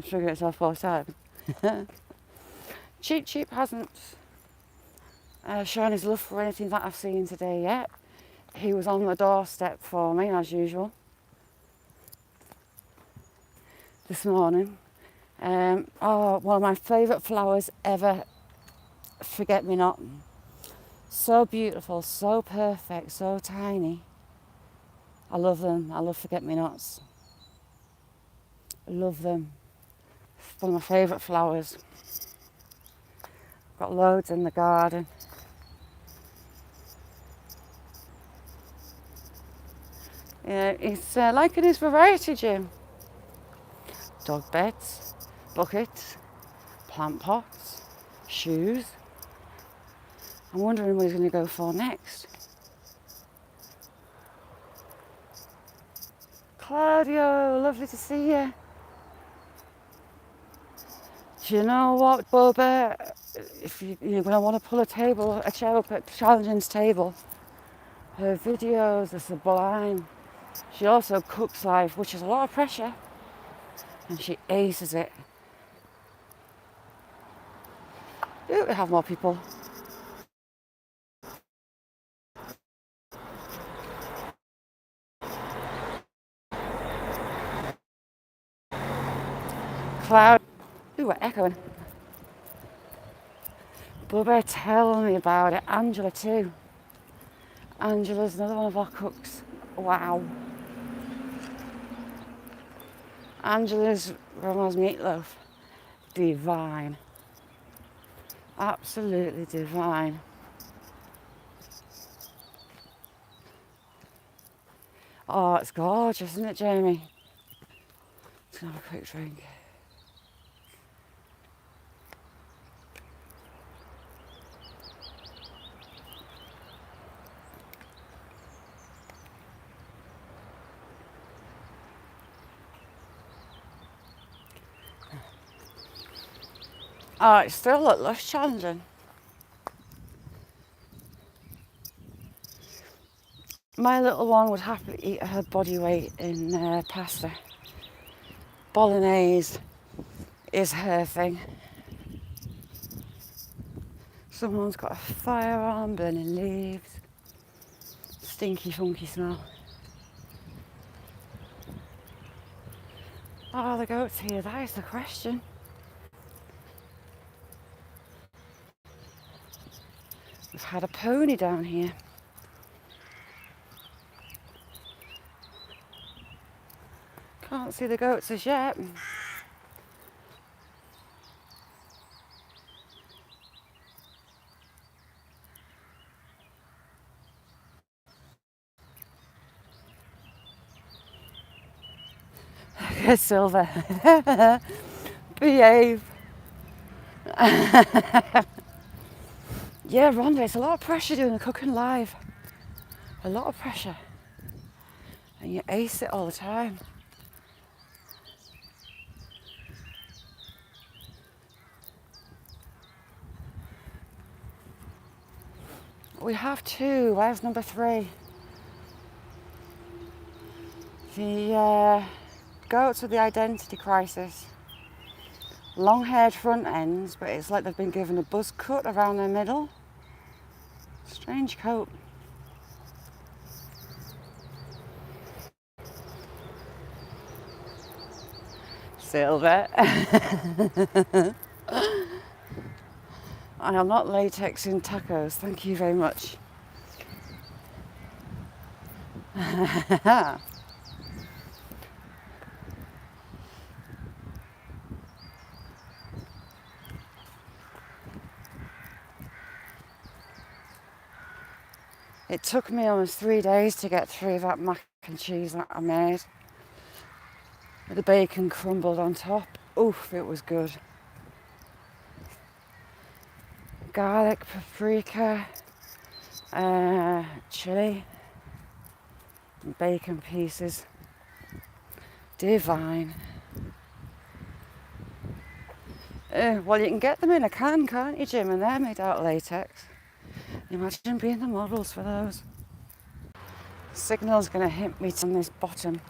Sugar itself 4 times. Cheap Cheap hasn't shown his love for anything that I've seen today yet. He was on the doorstep for me, as usual, this morning. One of my favourite flowers ever, forget-me-not. So beautiful, so perfect, so tiny. I love them. I love forget-me-nots. I love them. One of my favourite flowers. Got loads in the garden. Yeah, he's liking his variety gym. Dog beds, buckets, plant pots, shoes. I'm wondering what he's going to go for next. Claudio, lovely to see you. Do you know what, Bubba? If you're going to want to pull a chair up at Challengin's table, her videos are sublime. She also cooks live, which is a lot of pressure, and she aces it. Ooh, we have more people. cloud. Ooh, we're echoing. Bubba, tell me about it. Angela too. Angela's another one of our cooks. Wow. Angela's grandma's meatloaf. Divine. Absolutely divine. Oh, it's gorgeous, isn't it, Jamie? Let's have a quick drink. Oh, it still looks challenging. My little one would happily eat her body weight in pasta. Bolognese is her thing. Someone's got a fire on, burning leaves. Stinky, funky smell. Oh, the goat's here, that is the question. We've had a pony down here. Can't see the goats as yet. Silver. Behave. Yeah, Rhonda, it's a lot of pressure doing the cooking live. A lot of pressure. And you ace it all the time. We have two. Where's number 3? The goats with the identity crisis. Long-haired front ends, but it's like they've been given a buzz cut around their middle. Strange coat. Silver. I am not latex in tacos, thank you very much. It took me almost 3 days to get through that mac and cheese that I made. With the bacon crumbled on top. Oof, it was good. Garlic, paprika, chili, and bacon pieces. Divine. Well, you can get them in a can, can't you, Jim? And they're made out of latex. Imagine being the models for those. Signal's going to hit me on this bottom.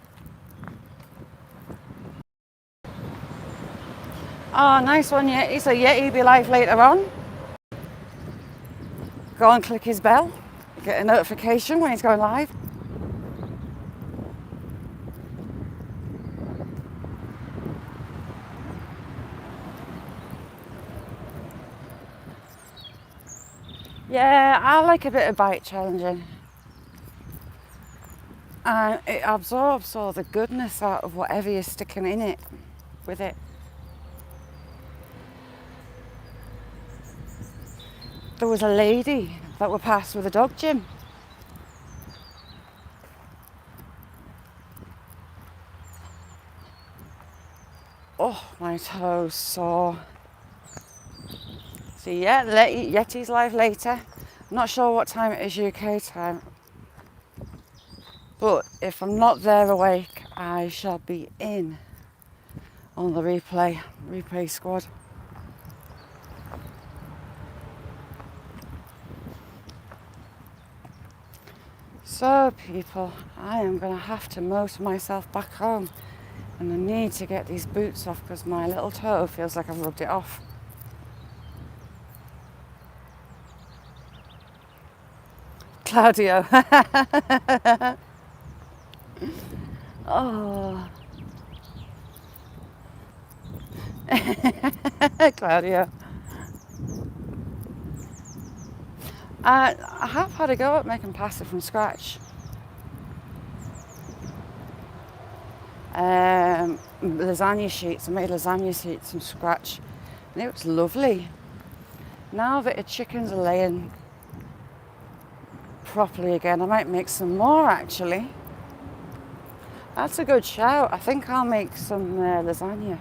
Oh, nice one, Yeti. So Yeti will be live later on. Go and click his bell. Get a notification when he's going live. Yeah, I like a bit of bite challenging. And it absorbs all the goodness out of whatever you're sticking in it with it. There was a lady that were past with a dog, Jim. Oh, my toes sore. So yeah, Yeti's live later. I'm not sure what time it is UK time. But if I'm not there awake, I shall be in on the replay squad. So people, I am going to have to motor myself back home, and I need to get these boots off because my little toe feels like I've rubbed it off. Claudio. Oh. Claudia. I have had a go at making pasta from scratch. Lasagna sheets. I made lasagna sheets from scratch, and it was lovely. Now that the chickens are laying properly again, I might make some more actually. That's a good shout. I think I'll make some lasagna.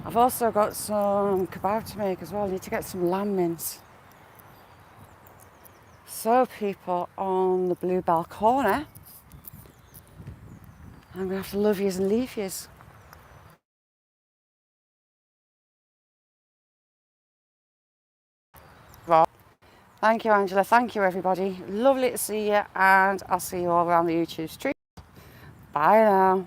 I've also got some kebab to make as well. I need to get some lamb mince. So people on the Bluebell corner, I'm going to have to love yous and leave yous. Right. Thank you, Angela. Thank you, everybody. Lovely to see you, and I'll see you all around the YouTube street. Bye now.